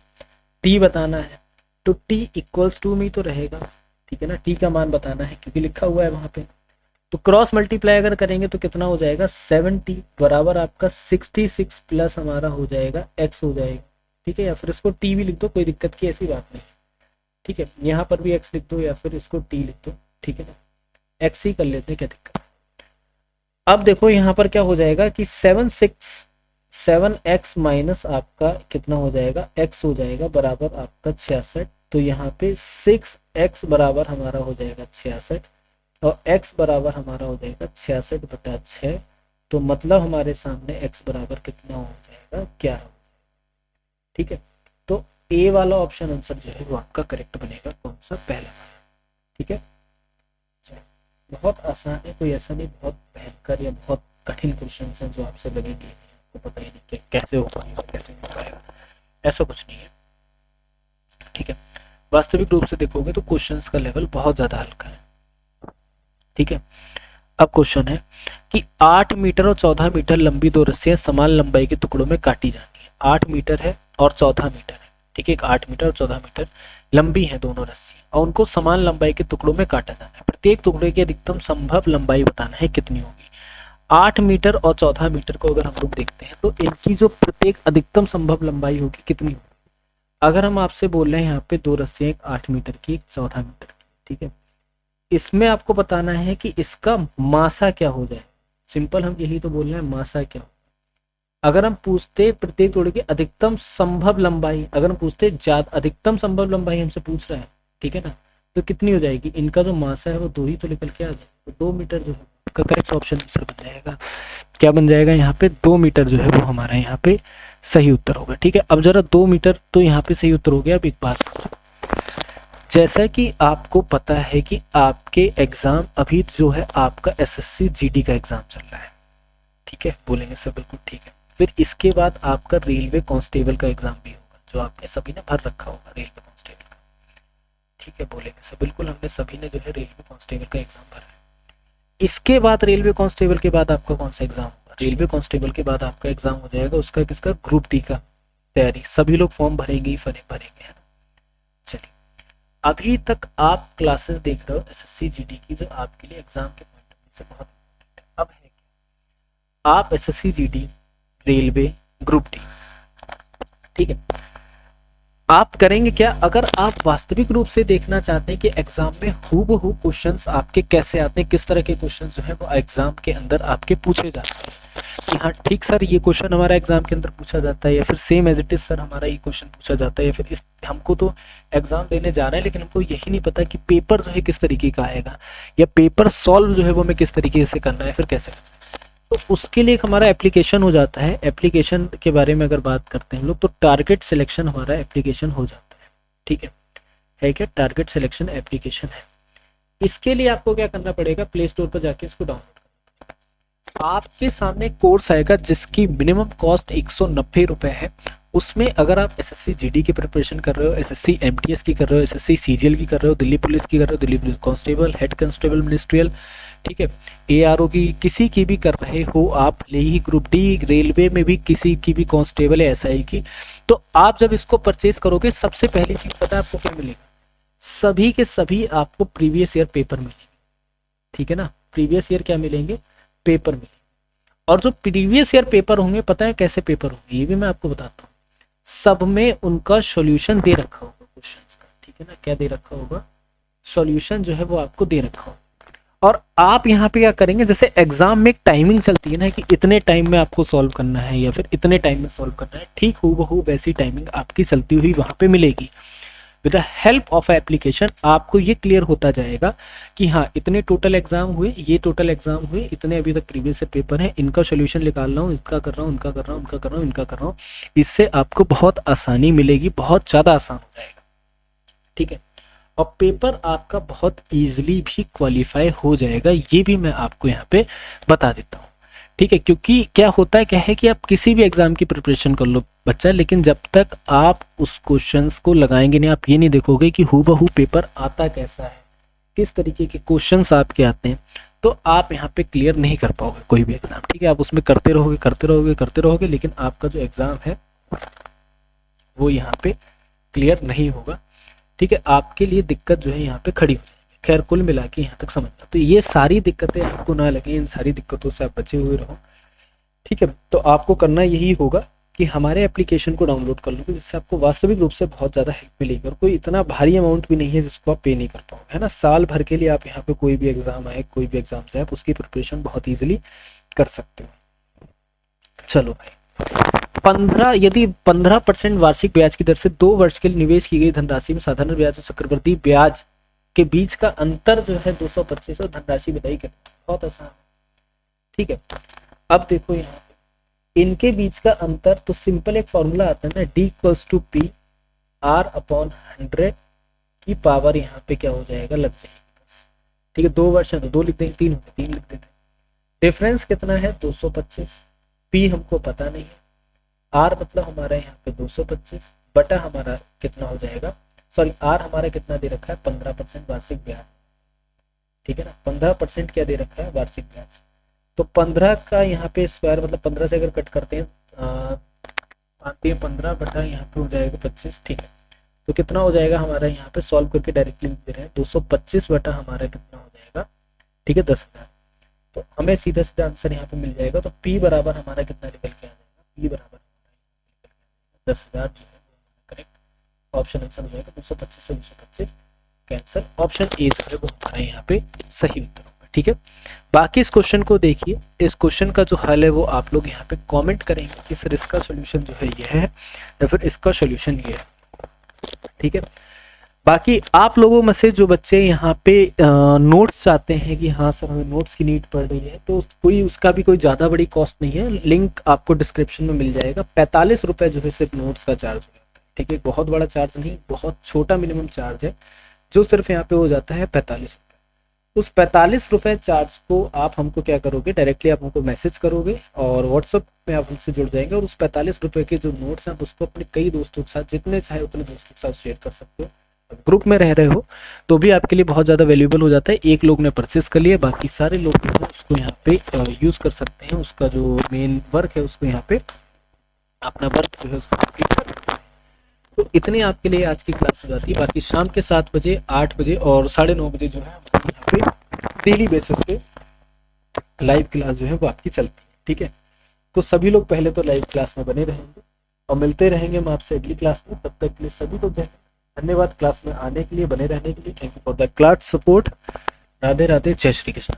t बताना है तो t = में ही तो रहेगा। ठीक है ना, t का मान बताना है क्योंकि लिखा हुआ है वहां पे। तो क्रॉस मल्टीप्लाई अगर करेंगे तो कितना हो जाएगा 70 बराबर आपका 66 प्लस हमारा हो जाएगा x हो जाएगा। ठीक है, या फिर इसको t भी लिख दो, कोई दिक्कत की ऐसी बात नहीं। ठीक है, यहाँ पर भी x लिख दो या फिर इसको t लिख दो। ठीक है ना, x ही कर लेते हैं, क्या दिक्कत। अब देखो यहाँ पर क्या हो जाएगा कि 7x माइनस आपका कितना हो जाएगा x हो जाएगा बराबर आपका 66। तो यहाँ पे 6x बराबर हमारा हो जाएगा 66 और x बराबर हमारा हो जाएगा 66/6। तो मतलब हमारे सामने x बराबर कितना हो जाएगा 11। ठीक है, तो ए वाला ऑप्शन आंसर जो है वो आपका करेक्ट बनेगा, कौन सा, पहला वाला। ठीक है, बहुत आसान है, कोई ऐसा नहीं बहुत भयंकर या बहुत कठिन क्वेश्चन हैं जो आपसे लगेंगे आपको पता ही नहीं कि कैसे हो पाएगा कैसे नहीं हो पाएगा, ऐसा कुछ नहीं है। ठीक है, वास्तविक रूप से देखोगे तो क्वेश्चंस का लेवल बहुत ज़्यादा हल्का है। ठीक है, अब क्वेश्चन है कि 8 मीटर और 14 मीटर लंबी दो रस्सियां समान लंबाई के टुकड़ों में काटी जानी है। 8 मीटर है और 14 मीटर है। ठीक है, 8 मीटर और 14 मीटर लंबी है दोनों रस्सियां और उनको समान लंबाई के टुकड़ों में काटा जाना है। प्रत्येक टुकड़े की अधिकतम संभव लंबाई बताना है कितनी होगी। 8 मीटर और 14 मीटर को अगर हम लोग देखते हैं तो इनकी जो प्रत्येक अधिकतम संभव लंबाई होगी कितनी होगी। अगर हम आपसे बोल रहे हैं यहाँ पे दो रस्सियां, एक 8 मीटर की एक 14 मीटर की, ठीक है, इसमें आपको बताना है कि इसका मासा क्या हो जाए। सिंपल हम यही तो बोल रहे हैं, मासा क्या हो। अगर हम पूछते प्रत्येक टुकड़े की अधिकतम संभव लंबाई, अगर हम पूछते अधिकतम संभव लंबाई हमसे पूछ रहा है ठीक है ना। तो कितनी हो जाएगी, इनका जो मासा है वो 2 ही तो निकल के आ जाएगा, तो 2 मीटर जो है का करेक्ट ऑप्शन आंसर बन जाएगा। क्या बन जाएगा यहाँ पे, 2 मीटर जो है वो हमारा यहाँ पे सही उत्तर होगा। ठीक है, अब जरा 2 मीटर तो यहाँ पे सही उत्तर हो गया। अब एक बात समझो, जैसा कि आपको पता है कि आपके एग्जाम अभी जो है आपका एसएससी जीडी का एग्जाम चल रहा है, ठीक है, बोलेंगे सर बिल्कुल ठीक है। फिर इसके बाद आपका रेलवे कांस्टेबल का एग्जाम भी होगा, जो आपने सभी ने भर रखा होगा रेलवे कांस्टेबल का, ठीक है, बोलेंगे सर बिल्कुल, हमने सभी ने जो है रेलवे कांस्टेबल का एग्जाम भरा है। इसके बाद रेलवे कांस्टेबल के बाद आपका कौन सा एग्जाम होगा, रेलवे कांस्टेबल के बाद आपका एग्जाम हो जाएगा उसका किसका, ग्रुप डी का तैयारी। सभी लोग फॉर्म भरेंगे ही भरेंगे, है ना। चलिए, अभी तक आप क्लासेस देख रहे हो एसएससी जीडी की, जो आपके लिए एग्जाम के पॉइंट ऑफ व्यू से बहुत इंपॉर्टेंट है। अब है क्या, आप SSC GD, railway, group D, ठीक है, आप करेंगे क्या, अगर आप वास्तविक रूप से देखना चाहते हैं कि एग्जाम में हूबहू क्वेश्चंस आपके कैसे आते हैं, किस तरह के क्वेश्चंस जो है वो एग्जाम के अंदर आपके पूछे जाते हैं, कि हाँ ठीक सर ये क्वेश्चन हमारा एग्जाम के अंदर पूछा जाता है, या फिर same as it is sir हमारा ये क्वेश्चन पूछा जाता है, या फिर इस हमको तो एग्जाम देने जा रहे हैं लेकिन हमको यही नहीं पता कि पेपर जो है किस तरीके का आएगा, या पेपर सॉल्व जो है वो हमें किस तरीके से करना है, फिर कैसे करना है। तो उसके लिए एक हमारा एप्लीकेशन हो जाता है। एप्लीकेशन के बारे में अगर बात करते हैं हम लोग, तो टारगेट सिलेक्शन हमारा एप्लीकेशन हो जाता है, ठीक है क्या, टारगेट सिलेक्शन एप्लीकेशन है। इसके लिए आपको क्या करना पड़ेगा, प्ले स्टोर पर जाके इसको डाउनलोड करना। आपके सामने कोर्स आएगा जिसकी मिनिमम कॉस्ट 190 रुपए है। उसमें अगर आप एसएससी जीडी की प्रिपरेशन कर रहे हो, एसएससी एमटीएस की कर रहे हो, एसएससी सीजीएल की कर रहे हो, दिल्ली पुलिस की कर रहे हो, Delhi police constable, head constable ministerial, ठीक है, एआरओ की, किसी की भी कर रहे हो आप, भले ही ग्रुप डी, रेलवे में भी किसी की भी कांस्टेबल या एसआई की, तो आप जब इसको परचेज करोगे सबसे पहली चीज पता है आपको क्या मिलेगा, सभी के सभी आपको प्रीवियस ईयर पेपर मिलेंगे, ठीक है ना, प्रीवियस ईयर क्या मिलेंगे, पेपर मिलेंगे। और जो प्रीवियस ईयर पेपर होंगे, पता है कैसे पेपर होंगे, ये भी मैं आपको बताता हूँ। सब में उनका सॉल्यूशन दे रखा होगा क्वेश्चंस का, ठीक है ना, क्या दे रखा होगा, सॉल्यूशन जो है वो आपको दे रखा होगा। और आप यहाँ पे क्या करेंगे, जैसे एग्जाम में एक टाइमिंग चलती है ना कि इतने टाइम में आपको सॉल्व करना है या फिर इतने टाइम में सॉल्व करना है, ठीक हूबहू वैसी टाइमिंग आपकी चलती हुई वहाँ पे मिलेगी। With the help of application आपको ये क्लियर होता जाएगा कि हाँ इतने टोटल एग्जाम हुए, ये टोटल एग्जाम हुए, इतने अभी तक प्रीवियस से पेपर हैं, इनका सोल्यूशन निकाल रहा हूँ, इसका कर रहा हूँ, इनका कर रहा हूँ, इनका कर रहा हूँ, इनका कर रहा हूँ। इससे आपको बहुत आसानी मिलेगी, बहुत ज़्यादा आसान हो जाएगा, ठीक है। और पेपर आपका बहुत ईजिली भी क्वालिफाई हो जाएगा, ये भी मैं आपको यहाँ पे बता देता हूँ, ठीक है। क्योंकि क्या होता है, क्या है कि आप किसी भी एग्जाम की प्रिपरेशन कर लो बच्चा, लेकिन जब तक आप उस क्वेश्चंस को लगाएंगे नहीं, आप ये नहीं देखोगे कि हूबहू पेपर आता कैसा है, किस तरीके के क्वेश्चंस आपके आते हैं, तो आप यहाँ पे क्लियर नहीं कर पाओगे कोई भी एग्जाम, ठीक है। आप उसमें करते रहोगे करते रहोगे करते रहोगे, लेकिन आपका जो एग्जाम है वो यहाँ पे क्लियर नहीं होगा, ठीक है। आपके लिए दिक्कत जो है यहाँ पे खड़ी हो जाएगी। खैर कुल मिला के यहाँ तक समझना, तो ये सारी दिक्कतें आपको ना लगे, इन सारी दिक्कतों से आप बचे हुए रहो, ठीक है। तो आपको करना यही होगा कि हमारे एप्लीकेशन को डाउनलोड कर लो, जिससे आपको वास्तविक रूप से बहुत ज़्यादा हेल्प मिलेगी, और कोई इतना भारी अमाउंट भी नहीं है जिसको आप पे नहीं कर पाओगे, है ना। साल भर के लिए आप यहाँ पे कोई भी एग्जाम आए, कोई भी एग्जाम से आप उसकी प्रिपरेशन बहुत ईजिली कर सकते हो। चलो भाई, यदि 15% वार्षिक ब्याज की दर से 2 वर्ष के लिए निवेश की गई धनराशि में साधारण ब्याज और चक्रवृद्धि ब्याज के बीच का अंतर जो है 225 और धनराशि विदाई कर, बहुत आसान, ठीक है। अब देखो यहाँ पे इनके बीच का अंतर, तो सिंपल एक फॉर्मूला आता है ना, D = P R/100 की पावर यहाँ पे क्या हो जाएगा, लग जाएगी बस, ठीक है। 2 वर्ष है तो 2 लिख देंगे, 3 होते 3 लिख देते। डिफरेंस कितना है, 225, P हमको पता नहीं है, R मतलब हमारा यहाँ पे 225 बटा हमारा कितना हो जाएगा, सॉरी R हमारा कितना दे रखा है, 15% वार्षिक ब्याज, ठीक है ना, 15% क्या दे रखा है, वार्षिक ब्याज। तो 15 का यहाँ पे स्क्वायर मतलब 15 से अगर कट करते हैं 15 बटा यहाँ पे हो जाएगा 25, ठीक है। तो कितना हो जाएगा हमारा, यहाँ पे सॉल्व करके डायरेक्टली लिख दे रहे हैं, 225 बटा हमारा कितना हो जाएगा, ठीक है, 10,000। तो हमें सीधा सीधा आंसर यहाँ पे मिल जाएगा। तो P बराबर हमारा कितना निकल के आ जाएगा, P बराबर 10,000 जो है करेक्ट ऑप्शन आंसर हो जाएगा। 225 से 225 कैंसिल, ऑप्शन ए जो है वो हमारा यहाँ पे सही उत्तर होगा, ठीक है। बाकी इस क्वेश्चन को देखिए, इस क्वेश्चन का जो हल है वो आप लोग यहाँ पे कमेंट करेंगे कि सर इसका सॉल्यूशन जो है ये है या फिर इसका सॉल्यूशन ये है, ठीक है। बाकी आप लोगों में से जो बच्चे यहाँ पे नोट्स चाहते हैं कि हाँ सर हमें नोट्स की नीड पड़ रही है, तो कोई उसका भी कोई ज़्यादा बड़ी कॉस्ट नहीं है, लिंक आपको डिस्क्रिप्शन में मिल जाएगा। 45 रुपये जो है सिर्फ नोट्स का चार्ज होता है, ठीक है, बहुत बड़ा चार्ज नहीं, बहुत छोटा मिनिमम चार्ज है जो सिर्फ यहाँ पे हो जाता है 45 रुपये। उस 45 रुपये चार्ज को आप हमको क्या करोगे, डायरेक्टली आप हमको मैसेज करोगे और व्हाट्सअप में आप हमसे जुड़ जाएंगे, और उस 45 रुपये के जो नोट्स हैं आप उसको अपने कई दोस्तों के साथ, जितने चाहे उतने दोस्तों के साथ शेयर कर सकते हो। ग्रुप में रह रहे हो तो भी आपके लिए बहुत ज़्यादा वैल्यूएबल हो जाता है। एक लोग ने परचेस कर लिया, बाकी सारे लोग जो है उसको यहाँ पे यूज़ कर सकते हैं, उसका जो मेन वर्क है उसको यहाँ पे अपना वर्क जो है उसको कंप्लीट कर सकते हैं। तो इतने आपके लिए आज की क्लास हो जाती है। बाकी शाम के 7 बजे, 8 बजे और 9:30 बजे जो है हमारे यहाँ पे डेली बेसिस पे लाइव क्लास जो है वो आपकी चलती है, ठीक है। तो सभी लोग पहले तो लाइव क्लास में बने रहेंगे और मिलते रहेंगे हम आपसे अगली क्लास में। तब तक के लिए सभी को धन्यवाद क्लास में आने के लिए, बने रहने के लिए। Thank you for the class support. Radhe Radhe, जय श्री कृष्ण।